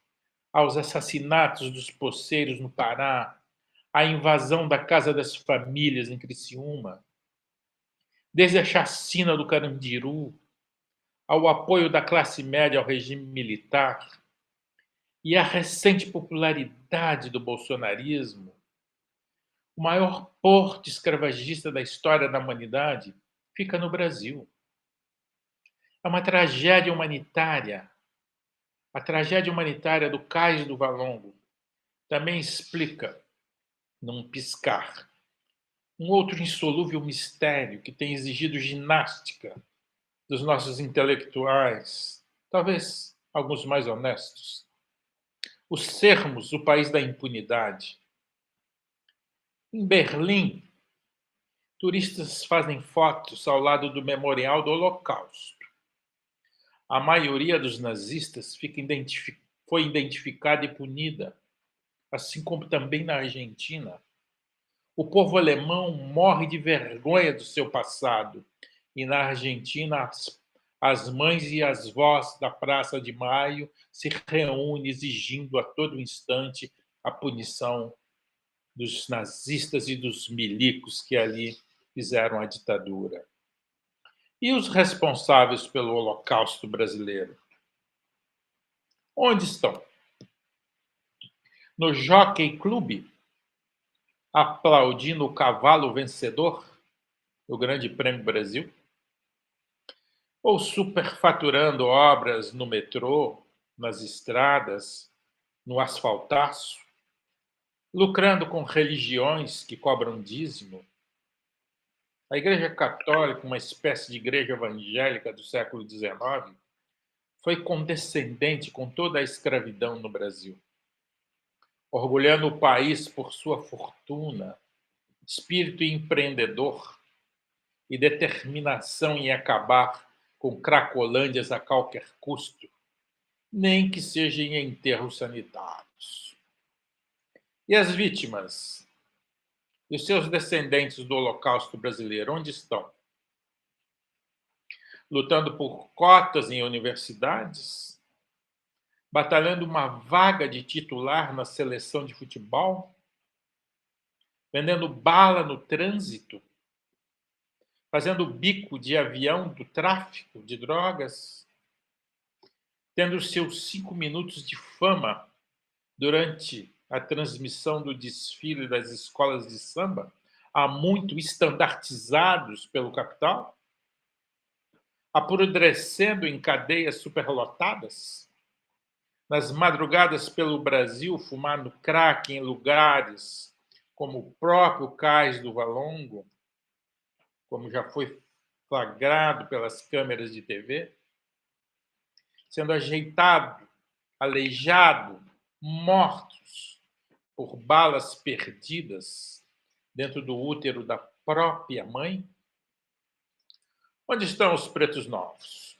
aos assassinatos dos poceiros no Pará, à invasão da Casa das Famílias em Criciúma, desde a chacina do Carandiru, ao apoio da classe média ao regime militar e a recente popularidade do bolsonarismo, o maior porto escravagista da história da humanidade fica no Brasil. É uma tragédia humanitária. A tragédia humanitária do Cais do Valongo também explica, num piscar, um outro insolúvel mistério que tem exigido ginástica dos nossos intelectuais, talvez alguns mais honestos. O sermos o país da impunidade. Em Berlim, turistas fazem fotos ao lado do Memorial do Holocausto. A maioria dos nazistas foi identificada e punida, assim como também na Argentina. O povo alemão morre de vergonha do seu passado. E na Argentina, as mães e as vós da Praça de Maio se reúnem exigindo a todo instante a punição dos nazistas e dos milicos que ali fizeram a ditadura. E os responsáveis pelo Holocausto brasileiro? Onde estão? No Jockey Club, aplaudindo o cavalo vencedor do Grande Prêmio Brasil? Ou superfaturando obras no metrô, nas estradas, no asfaltaço, lucrando com religiões que cobram dízimo? A Igreja Católica, uma espécie de igreja evangélica do século XIX, foi condescendente com toda a escravidão no Brasil, orgulhando o país por sua fortuna, espírito empreendedor e determinação em acabar com cracolândias a qualquer custo, nem que seja em enterros sanitários. E as vítimas? E os seus descendentes do Holocausto brasileiro, onde estão? Lutando por cotas em universidades? Batalhando uma vaga de titular na seleção de futebol? Vendendo bala no trânsito? Fazendo bico de avião do tráfico de drogas? Tendo seus 5 minutos de fama durante a transmissão do desfile das escolas de samba, há muito estandartizados pelo capital? Apodrecendo em cadeias superlotadas? Nas madrugadas pelo Brasil, fumando crack em lugares como o próprio Cais do Valongo, como já foi flagrado pelas câmeras de TV, sendo ajeitado, aleijado, mortos por balas perdidas dentro do útero da própria mãe? Onde estão os pretos novos?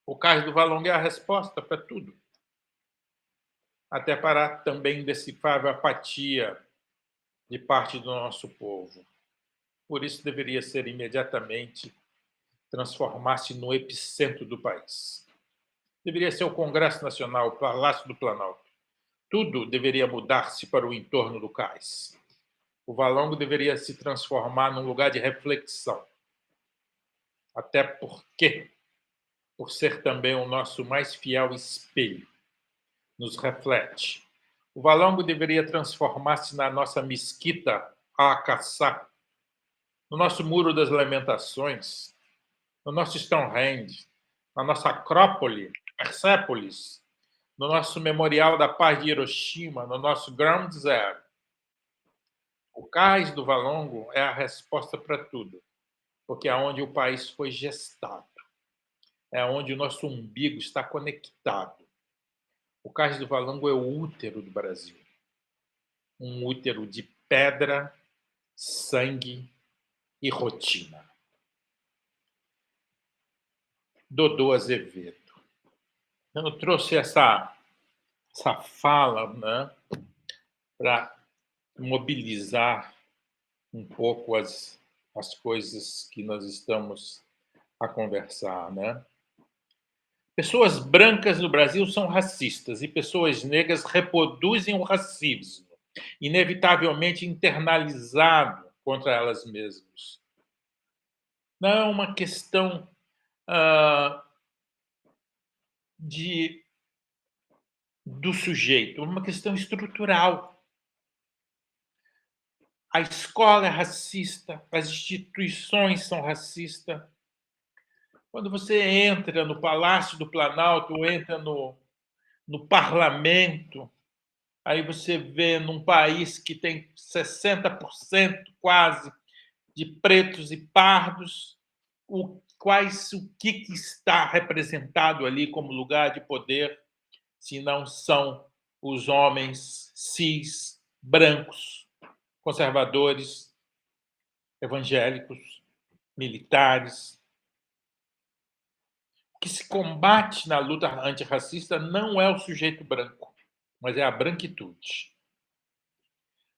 O Cais do Valongo é a resposta para tudo. Até para a também indecifrável apatia de parte do nosso povo. Por isso deveria ser imediatamente transformar-se no epicentro do país. Deveria ser o Congresso Nacional, o Palácio do Planalto. Tudo deveria mudar-se para o entorno do cais. O Valongo deveria se transformar num lugar de reflexão. Até porque, por ser também o nosso mais fiel espelho, nos reflete. O Valongo deveria transformar-se na nossa mesquita a caçar, no nosso Muro das Lamentações, no nosso Stonehenge, na nossa Acrópole, Persépolis, no nosso Memorial da Paz de Hiroshima, no nosso Ground Zero. O Cais do Valongo é a resposta para tudo, porque é onde o país foi gestado, é onde o nosso umbigo está conectado. O Cais do Valongo é o útero do Brasil, um útero de pedra, sangue e rotina. Dodô Azevedo. Eu trouxe essa fala, né, para mobilizar um pouco as coisas que nós estamos a conversar, né? Pessoas brancas no Brasil são racistas e pessoas negras reproduzem o racismo, inevitavelmente internalizado contra elas mesmas. Não é uma questão de do sujeito, uma questão estrutural. A escola é racista, as instituições são racistas. Quando você entra no Palácio do Planalto, ou entra no parlamento, aí você vê num país que tem 60% quase de pretos e pardos, o que está representado ali como lugar de poder, se não são os homens cis, brancos, conservadores, evangélicos, militares. O que se combate na luta antirracista não é o sujeito branco, mas é a branquitude.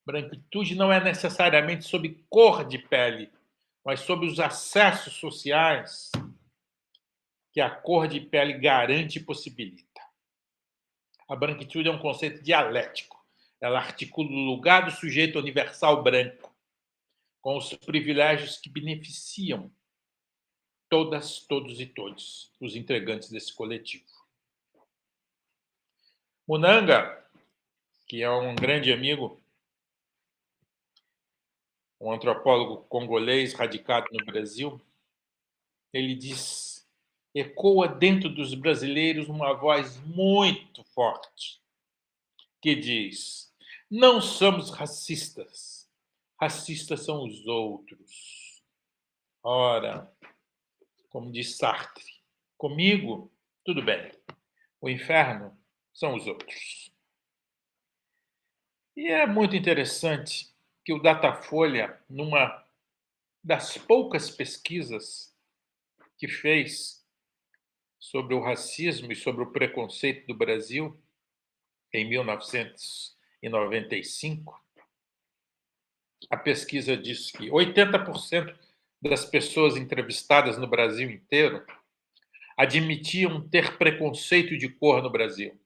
Branquitude não é necessariamente sobre cor de pele, mas sobre os acessos sociais que a cor de pele garante e possibilita. A branquitude é um conceito dialético. Ela articula o lugar do sujeito universal branco com os privilégios que beneficiam todas, todos e todos os integrantes desse coletivo. Munanga, que é um grande amigo, um antropólogo congolês radicado no Brasil, ele diz, ecoa dentro dos brasileiros uma voz muito forte, que diz, não somos racistas, racistas são os outros. Ora, como diz Sartre, comigo, tudo bem, o inferno são os outros. E é muito interessante que o Datafolha, numa das poucas pesquisas que fez sobre o racismo e sobre o preconceito do Brasil, em 1995, a pesquisa diz que 80% das pessoas entrevistadas no Brasil inteiro admitiam ter preconceito de cor no Brasil.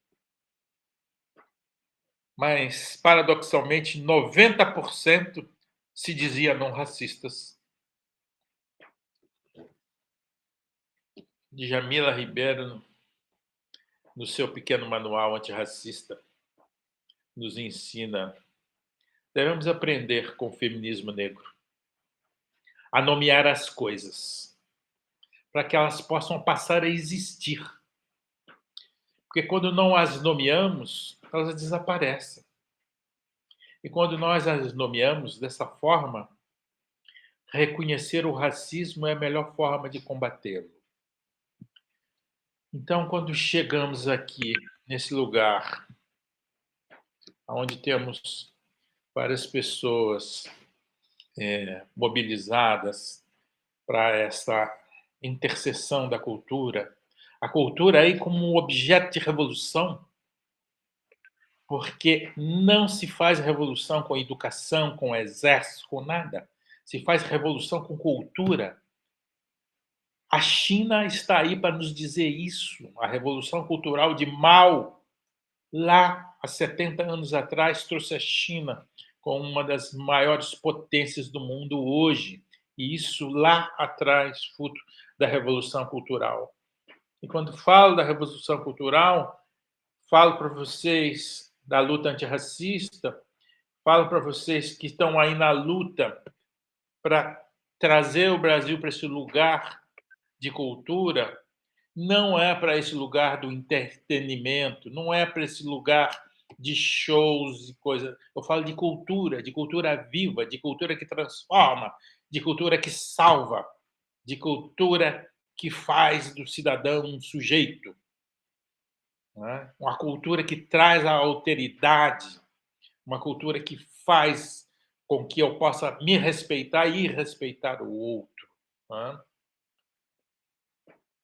Mas, paradoxalmente, 90% se dizia não racistas. Djamila Ribeiro, no seu pequeno manual antirracista, nos ensina: devemos aprender com o feminismo negro a nomear as coisas, para que elas possam passar a existir. Porque quando não as nomeamos, elas desaparecem. E quando nós as nomeamos dessa forma, reconhecer o racismo é a melhor forma de combatê-lo. Então, quando chegamos aqui, nesse lugar, onde temos várias pessoas mobilizadas para essa interseção da cultura, a cultura aí como um objeto de revolução, porque não se faz revolução com educação, com exército, com nada. Se faz revolução com cultura. A China está aí para nos dizer isso. A revolução cultural de Mao, lá há 70 anos atrás, trouxe a China como uma das maiores potências do mundo hoje. E isso lá atrás, fruto da revolução cultural. E quando falo da revolução cultural, falo para vocês da luta antirracista, falo para vocês que estão aí na luta para trazer o Brasil para esse lugar de cultura, não é para esse lugar do entretenimento, não é para esse lugar de shows e coisas. Eu falo de cultura viva, de cultura que transforma, de cultura que salva, de cultura que faz do cidadão um sujeito. Né? Uma cultura que traz a alteridade, uma cultura que faz com que eu possa me respeitar e respeitar o outro. Né?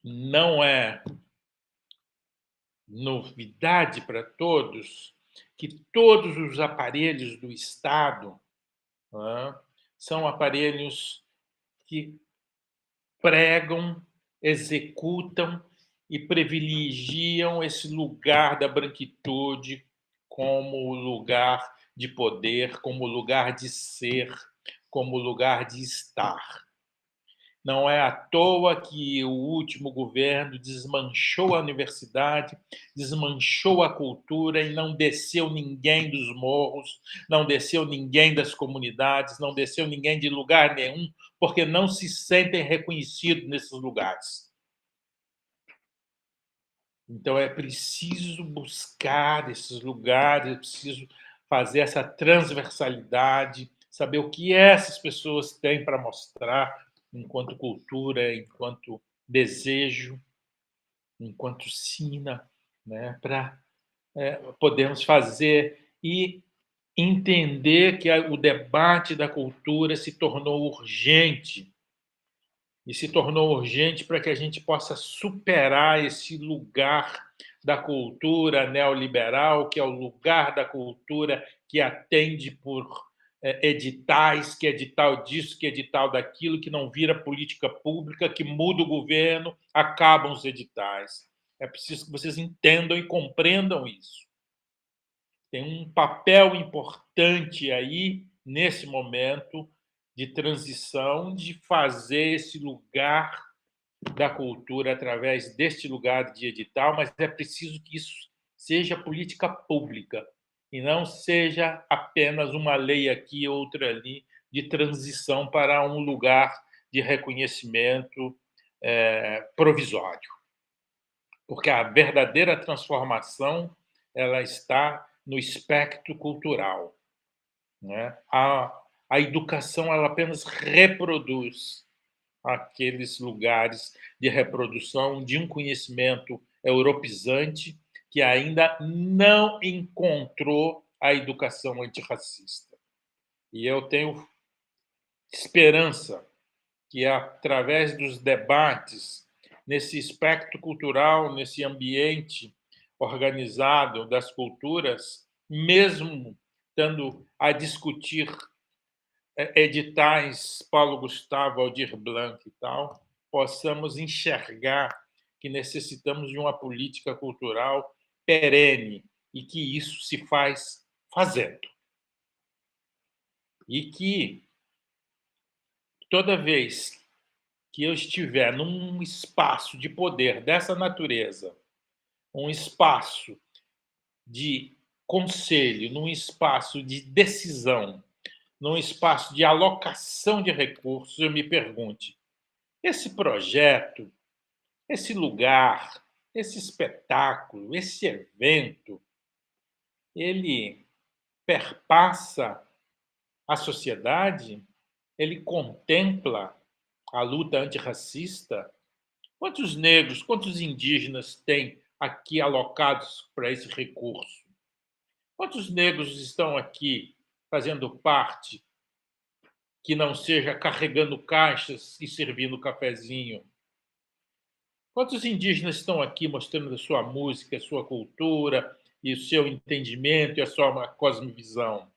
Não é novidade para todos que todos os aparelhos do Estado, né, são aparelhos que pregam, executam e privilegiam esse lugar da branquitude como lugar de poder, como lugar de ser, como lugar de estar. Não é à toa que o último governo desmanchou a universidade, desmanchou a cultura e não desceu ninguém dos morros, não desceu ninguém das comunidades, não desceu ninguém de lugar nenhum, porque não se sentem reconhecidos nesses lugares. Então, é preciso buscar esses lugares, é preciso fazer essa transversalidade, saber o que essas pessoas têm para mostrar enquanto cultura, enquanto desejo, enquanto sina, né, para podermos fazer e entender que o debate da cultura se tornou urgente, e se tornou urgente para que a gente possa superar esse lugar da cultura neoliberal, que é o lugar da cultura que atende por editais, que é edital disso, que é edital daquilo, que não vira política pública, que muda o governo, acabam os editais. É preciso que vocês entendam e compreendam isso. Tem um papel importante aí, nesse momento de transição, de fazer esse lugar da cultura através deste lugar de edital, mas é preciso que isso seja política pública e não seja apenas uma lei aqui, outra ali, de transição para um lugar de reconhecimento provisório. Porque a verdadeira transformação ela está no espectro cultural, né? A educação ela apenas reproduz aqueles lugares de reprodução de um conhecimento europeizante que ainda não encontrou a educação antirracista. E eu tenho esperança que, através dos debates, nesse espectro cultural, nesse ambiente organizado das culturas, mesmo estando a discutir editais Paulo Gustavo, Aldir Blanc e tal, possamos enxergar que necessitamos de uma política cultural perene e que isso se faz fazendo. E que, toda vez que eu estiver num espaço de poder dessa natureza, um espaço de conselho, num espaço de decisão, num espaço de alocação de recursos, eu me pergunte: esse projeto, esse lugar, esse espetáculo, esse evento, ele perpassa a sociedade? Ele contempla a luta antirracista? Quantos negros, quantos indígenas tem aqui alocados para esse recurso? Quantos negros estão aqui fazendo parte que não seja carregando caixas e servindo cafezinho? Quantos indígenas estão aqui mostrando a sua música, a sua cultura e o seu entendimento e a sua cosmovisão?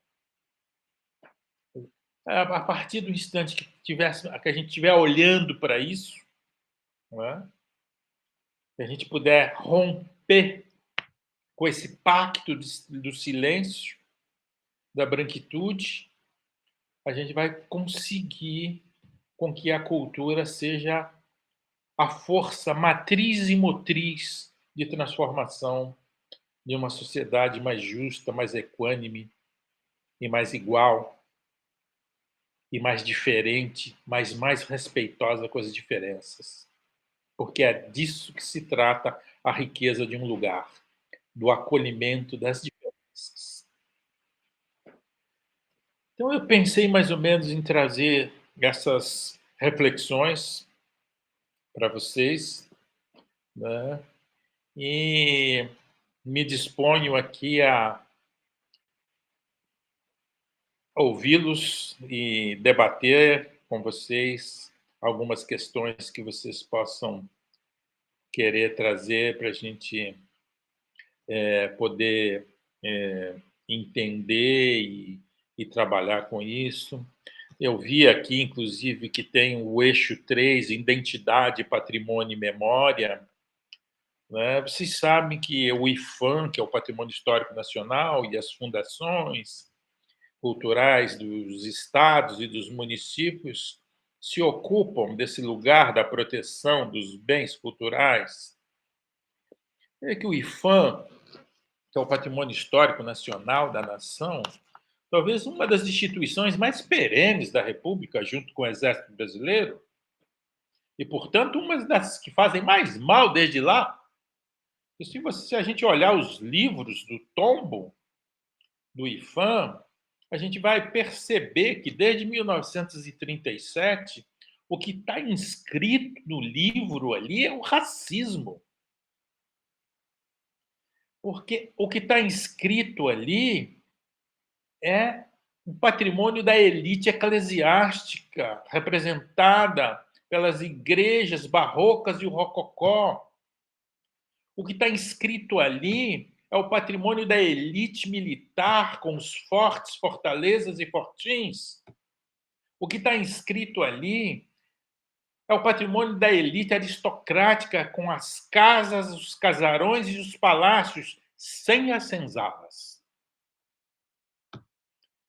A partir do instante que a gente estiver olhando para isso, não é? Que a gente puder romper com esse pacto do silêncio, da branquitude, a gente vai conseguir com que a cultura seja a força matriz e motriz de transformação de uma sociedade mais justa, mais equânime e mais igual e mais diferente, mas mais respeitosa com as diferenças. Porque é disso que se trata a riqueza de um lugar, do acolhimento das diferenças. Então, eu pensei mais ou menos em trazer essas reflexões para vocês, né? E me disponho aqui a ouvi-los e debater com vocês algumas questões que vocês possam querer trazer para a gente poder entender e trabalhar com isso. Eu vi aqui, inclusive, que tem o eixo 3, Identidade, Patrimônio e Memória. Né? Vocês sabem que o IPHAN, que é o Patrimônio Histórico Nacional, e as fundações culturais dos estados e dos municípios, se ocupam desse lugar da proteção dos bens culturais, é que o IPHAN, que é o Patrimônio Histórico Nacional da Nação, talvez uma das instituições mais perenes da República, junto com o Exército Brasileiro, e, portanto, uma das que fazem mais mal desde lá. E se a gente olhar os livros do tombo do IPHAN, a gente vai perceber que, desde 1937, o que está inscrito no livro ali é o racismo. Porque o que está inscrito ali é o patrimônio da elite eclesiástica, representada pelas igrejas barrocas e o rococó. O que está inscrito ali é o patrimônio da elite militar, com os fortes, fortalezas e fortins. O que está inscrito ali é o patrimônio da elite aristocrática, com as casas, os casarões e os palácios, sem as senzalas.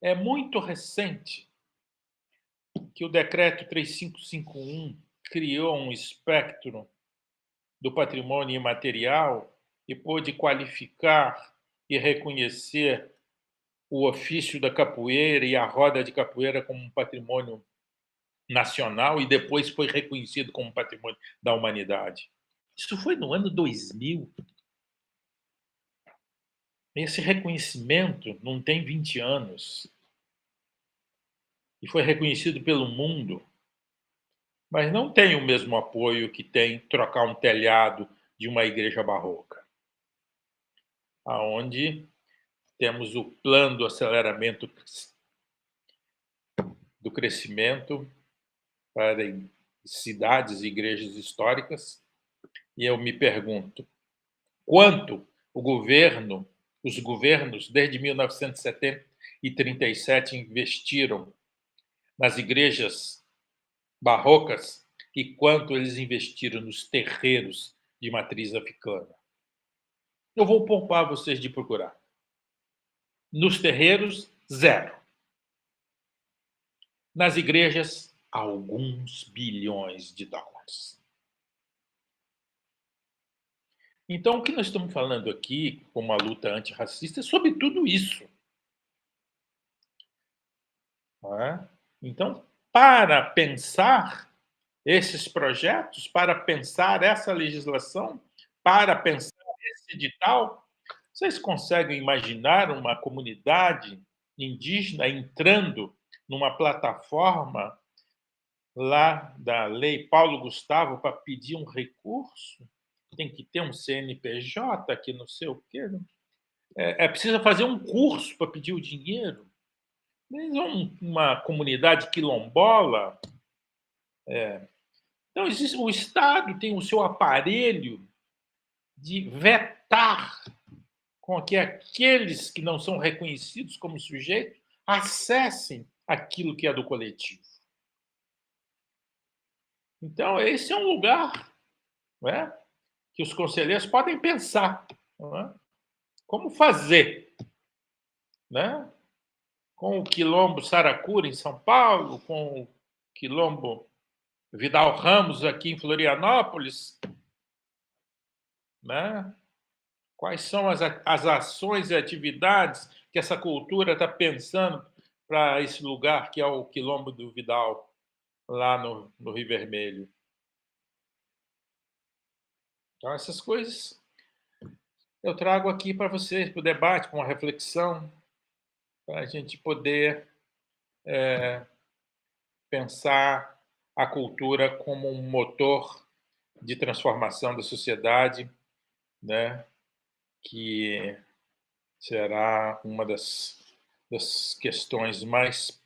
É muito recente que o Decreto 3551 criou um espectro do patrimônio imaterial e pôde qualificar e reconhecer o ofício da capoeira e a roda de capoeira como um patrimônio nacional e depois foi reconhecido como patrimônio da humanidade. Isso foi no ano 2000. Esse reconhecimento não tem 20 anos e foi reconhecido pelo mundo, mas não tem o mesmo apoio que tem trocar um telhado de uma igreja barroca, aonde temos o plano do aceleramento do crescimento para cidades e igrejas históricas, e eu me pergunto quanto os governos, desde 1937, investiram nas igrejas barrocas e quanto eles investiram nos terreiros de matriz africana. Eu vou poupar vocês de procurar. Nos terreiros, 0. Nas igrejas, alguns bilhões de dólares. Então, o que nós estamos falando aqui, como a luta antirracista, é sobre tudo isso. Não é? Então, para pensar esses projetos, para pensar essa legislação, para pensar esse edital, vocês conseguem imaginar uma comunidade indígena entrando numa plataforma lá da Lei Paulo Gustavo para pedir um recurso? Tem que ter um CNPJ, que não sei o quê. É preciso fazer um curso para pedir o dinheiro. Mas uma comunidade quilombola. Então, o Estado tem o seu aparelho de vetar com que aqueles que não são reconhecidos como sujeitos acessem aquilo que é do coletivo. Então, esse é um lugar, não é, que os conselheiros podem pensar. Não é? Como fazer? Né? Com o Quilombo Saracura, em São Paulo, com o Quilombo Vidal Ramos, aqui em Florianópolis. Né? Quais são as ações e atividades que essa cultura está pensando para esse lugar que é o Quilombo do Vidal, lá no Rio Vermelho? Então, essas coisas eu trago aqui para vocês, para o debate, para uma reflexão, para a gente poder pensar a cultura como um motor de transformação da sociedade, né, que será uma das questões mais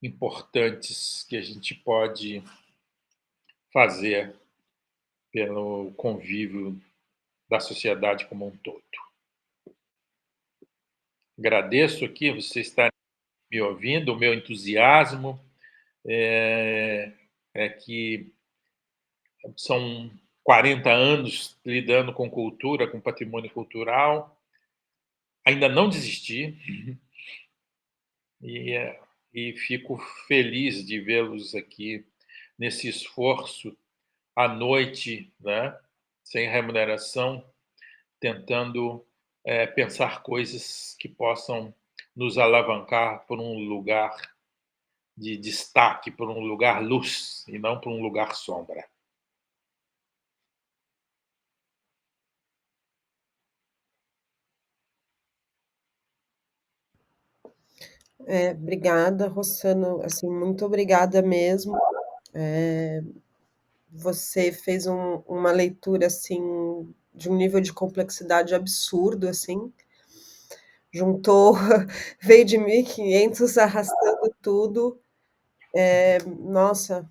importantes que a gente pode fazer pelo convívio da sociedade como um todo. Agradeço aqui você estar me ouvindo, o meu entusiasmo é que são 40 anos lidando com cultura, com patrimônio cultural. Ainda não desisti. E e fico feliz de vê-los aqui nesse esforço à noite, né, sem remuneração, tentando pensar coisas que possam nos alavancar por um lugar de destaque, por um lugar luz e não por um lugar sombra.
Obrigada, Rossano, assim, muito obrigada mesmo. Você fez uma leitura, assim, de um nível de complexidade absurdo, assim. Juntou, veio de 1500 arrastando tudo. Nossa,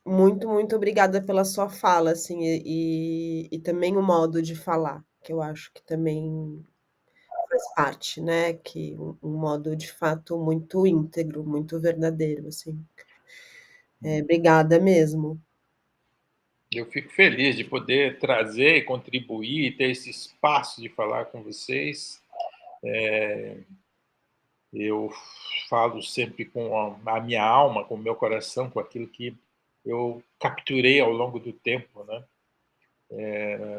muito, muito obrigada pela sua fala, assim, e também o modo de falar, que eu acho que também faz parte, né, que um modo, de fato, muito íntegro, muito verdadeiro, assim. Obrigada mesmo.
Eu fico feliz de poder trazer e contribuir, ter esse espaço de falar com vocês. Eu falo sempre com a minha alma, com o meu coração, com aquilo que eu capturei ao longo do tempo, né?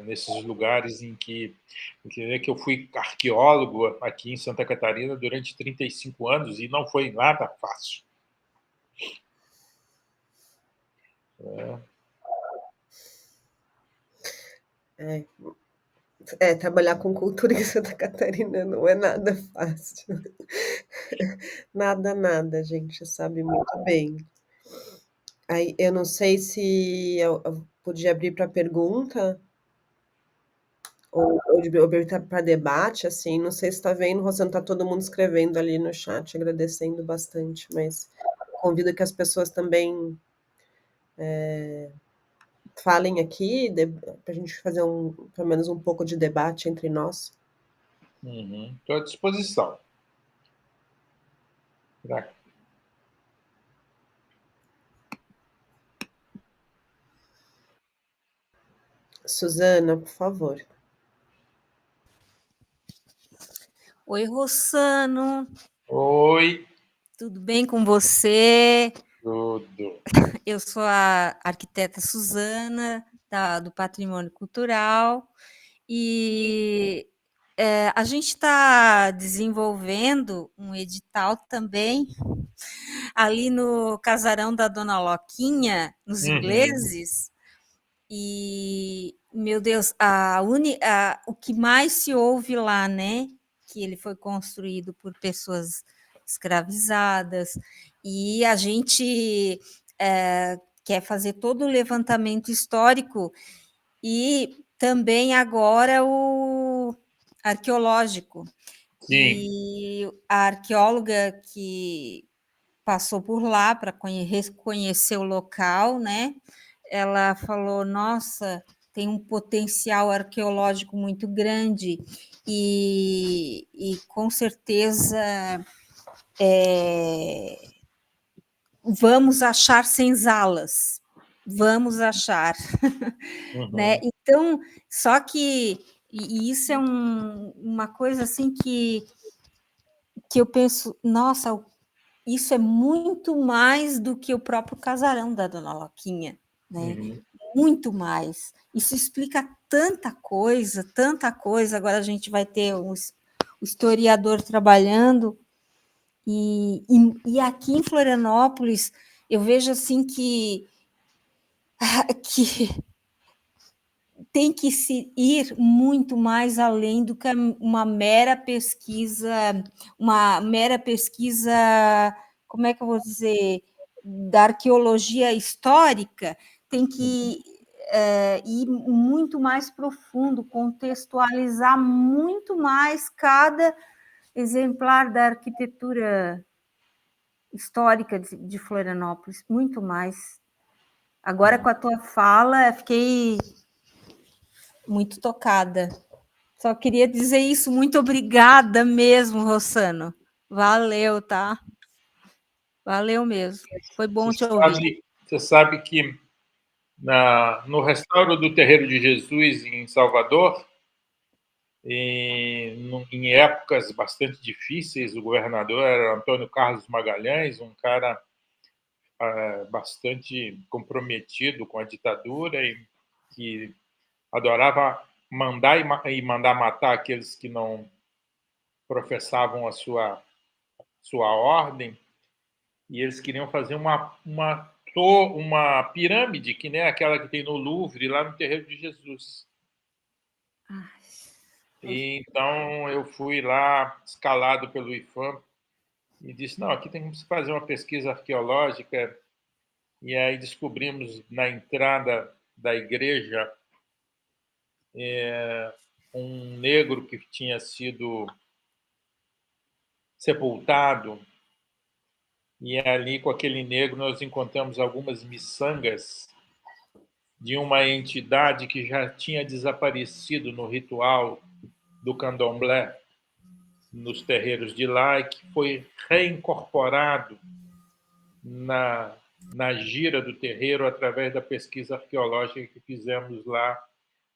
Nesses lugares em que eu fui arqueólogo aqui em Santa Catarina durante 35 anos e não foi nada fácil.
Trabalhar com cultura em Santa Catarina não é nada fácil. Nada, nada, a gente sabe muito bem. Aí, eu não sei se eu podia abrir para pergunta ou abrir para debate, assim, não sei se está vendo, Rosana, está todo mundo escrevendo ali no chat, agradecendo bastante, mas convido que as pessoas também falem aqui, para a gente fazer pelo menos um pouco de debate entre nós.
Estou à disposição.
Suzana, por favor.
Oi, Rossano.
Oi.
Tudo bem com você?
Tudo.
Eu sou a arquiteta Suzana, do Patrimônio Cultural, e a gente está desenvolvendo um edital também ali no casarão da Dona Loquinha, nos ingleses, e, meu Deus, o que mais se ouve lá, né? Que ele foi construído por pessoas escravizadas, e a gente quer fazer todo o levantamento histórico e também agora o arqueológico.
Sim.
E a arqueóloga que passou por lá para reconhecer o local, né? Ela falou: nossa, tem um potencial arqueológico muito grande e com certeza vamos achar senzalas, vamos achar, né? Então, só que e isso é uma coisa assim que eu penso, nossa, isso é muito mais do que o próprio casarão da Dona Loquinha, né? Muito mais. Isso explica tanta coisa, tanta coisa. Agora a gente vai ter o historiador trabalhando. E aqui em Florianópolis, eu vejo assim que tem que se ir muito mais além do que uma mera pesquisa, como é que eu vou dizer, da arqueologia histórica, tem que ir muito mais profundo, contextualizar muito mais cada exemplar da arquitetura histórica de Florianópolis, muito mais. Agora, com a tua fala, fiquei muito tocada. Só queria dizer isso, muito obrigada mesmo, Rossano. Valeu, tá? Valeu mesmo. Foi bom te ouvir.
Você sabe que no restauro do Terreiro de Jesus, em Salvador, em épocas bastante difíceis. O governador era Antônio Carlos Magalhães, um cara bastante comprometido com a ditadura e que adorava mandar e mandar matar aqueles que não professavam a sua ordem, e eles queriam fazer uma pirâmide, que nem aquela que tem no Louvre, lá no Terreiro de Jesus. E, então, eu fui lá, escalado pelo IPHAN, e disse, não, aqui tem que fazer uma pesquisa arqueológica, e aí descobrimos na entrada da igreja um negro que tinha sido sepultado, e ali, com aquele negro, nós encontramos algumas miçangas de uma entidade que já tinha desaparecido no ritual do candomblé, nos terreiros de lá, e que foi reincorporado na gira do terreiro através da pesquisa arqueológica que fizemos lá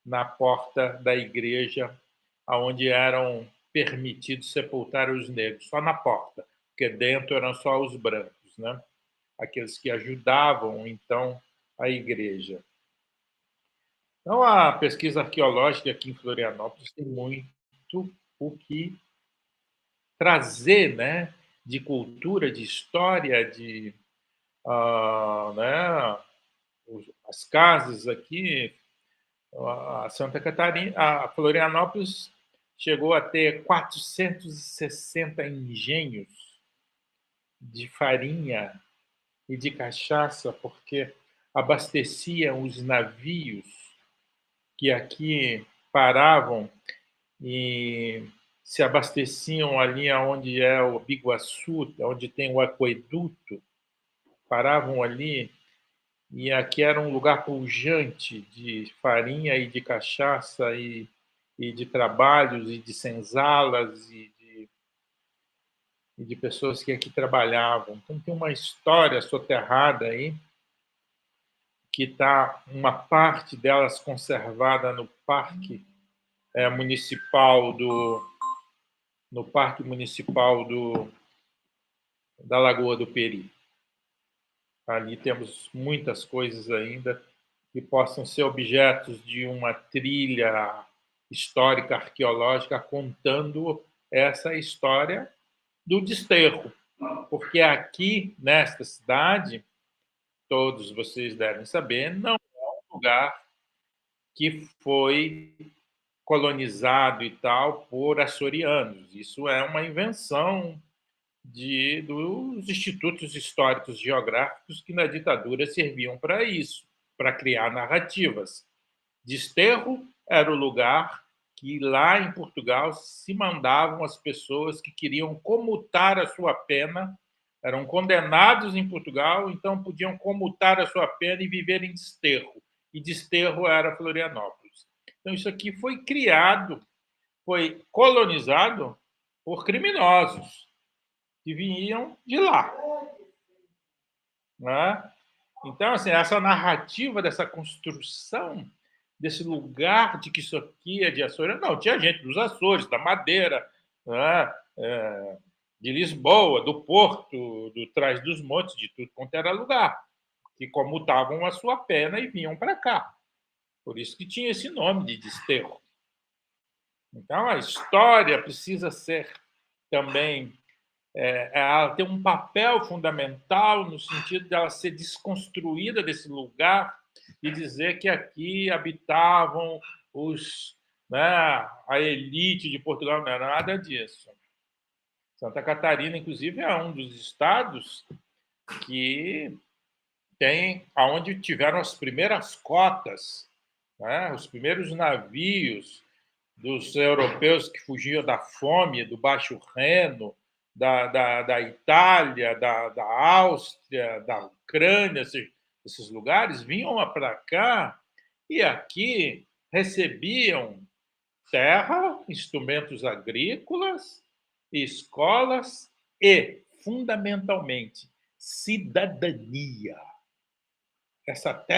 na porta da igreja, onde eram permitidos sepultar os negros, só na porta, porque dentro eram só os brancos, né? Aqueles que ajudavam, então, a igreja. Então, a pesquisa arqueológica aqui em Florianópolis tem muito o que trazer, né, de cultura, de história, de né, as casas aqui. A Santa Catarina, a Florianópolis chegou a ter 460 engenhos de farinha e de cachaça, porque abasteciam os navios que aqui paravam e se abasteciam ali onde é o Biguaçu, onde tem o aqueduto, paravam ali, e aqui era um lugar pujante de farinha e de cachaça e de trabalhos e de senzalas e de pessoas que aqui trabalhavam. Então tem uma história soterrada aí, que está uma parte delas conservada no Parque Municipal da Lagoa do Peri. Ali temos muitas coisas ainda que possam ser objetos de uma trilha histórica, arqueológica, contando essa história do desterro. Porque aqui, nesta cidade, todos vocês devem saber, não é um lugar que foi colonizado e tal por açorianos. Isso é uma invenção dos institutos históricos geográficos que na ditadura serviam para isso, para criar narrativas. Desterro era o lugar que lá em Portugal se mandavam as pessoas que queriam comutar a sua pena, eram condenados em Portugal, então podiam comutar a sua pena e viver em desterro. E desterro era Florianópolis. Então isso aqui foi criado, foi colonizado por criminosos que vinham de lá, né? Então, assim, essa narrativa dessa construção desse lugar de que isso aqui é de Açores, não, tinha gente dos Açores, da Madeira, né? De Lisboa, do Porto, do Trás-dos-Montes, de tudo quanto era lugar, que comutavam a sua pena e vinham para cá. Por isso que tinha esse nome de desterro. Então, a história precisa ser também ela tem um papel fundamental no sentido de ela ser desconstruída desse lugar e dizer que aqui habitavam né, a elite de Portugal. Não era nada disso. Santa Catarina, inclusive, é um dos estados que tem aonde tiveram as primeiras cotas, né, os primeiros navios dos europeus que fugiam da fome, do Baixo Reno, da Itália, da Áustria, da Ucrânia, esses lugares vinham para cá e aqui recebiam terra, instrumentos agrícolas, escolas e, fundamentalmente, cidadania. Essa terra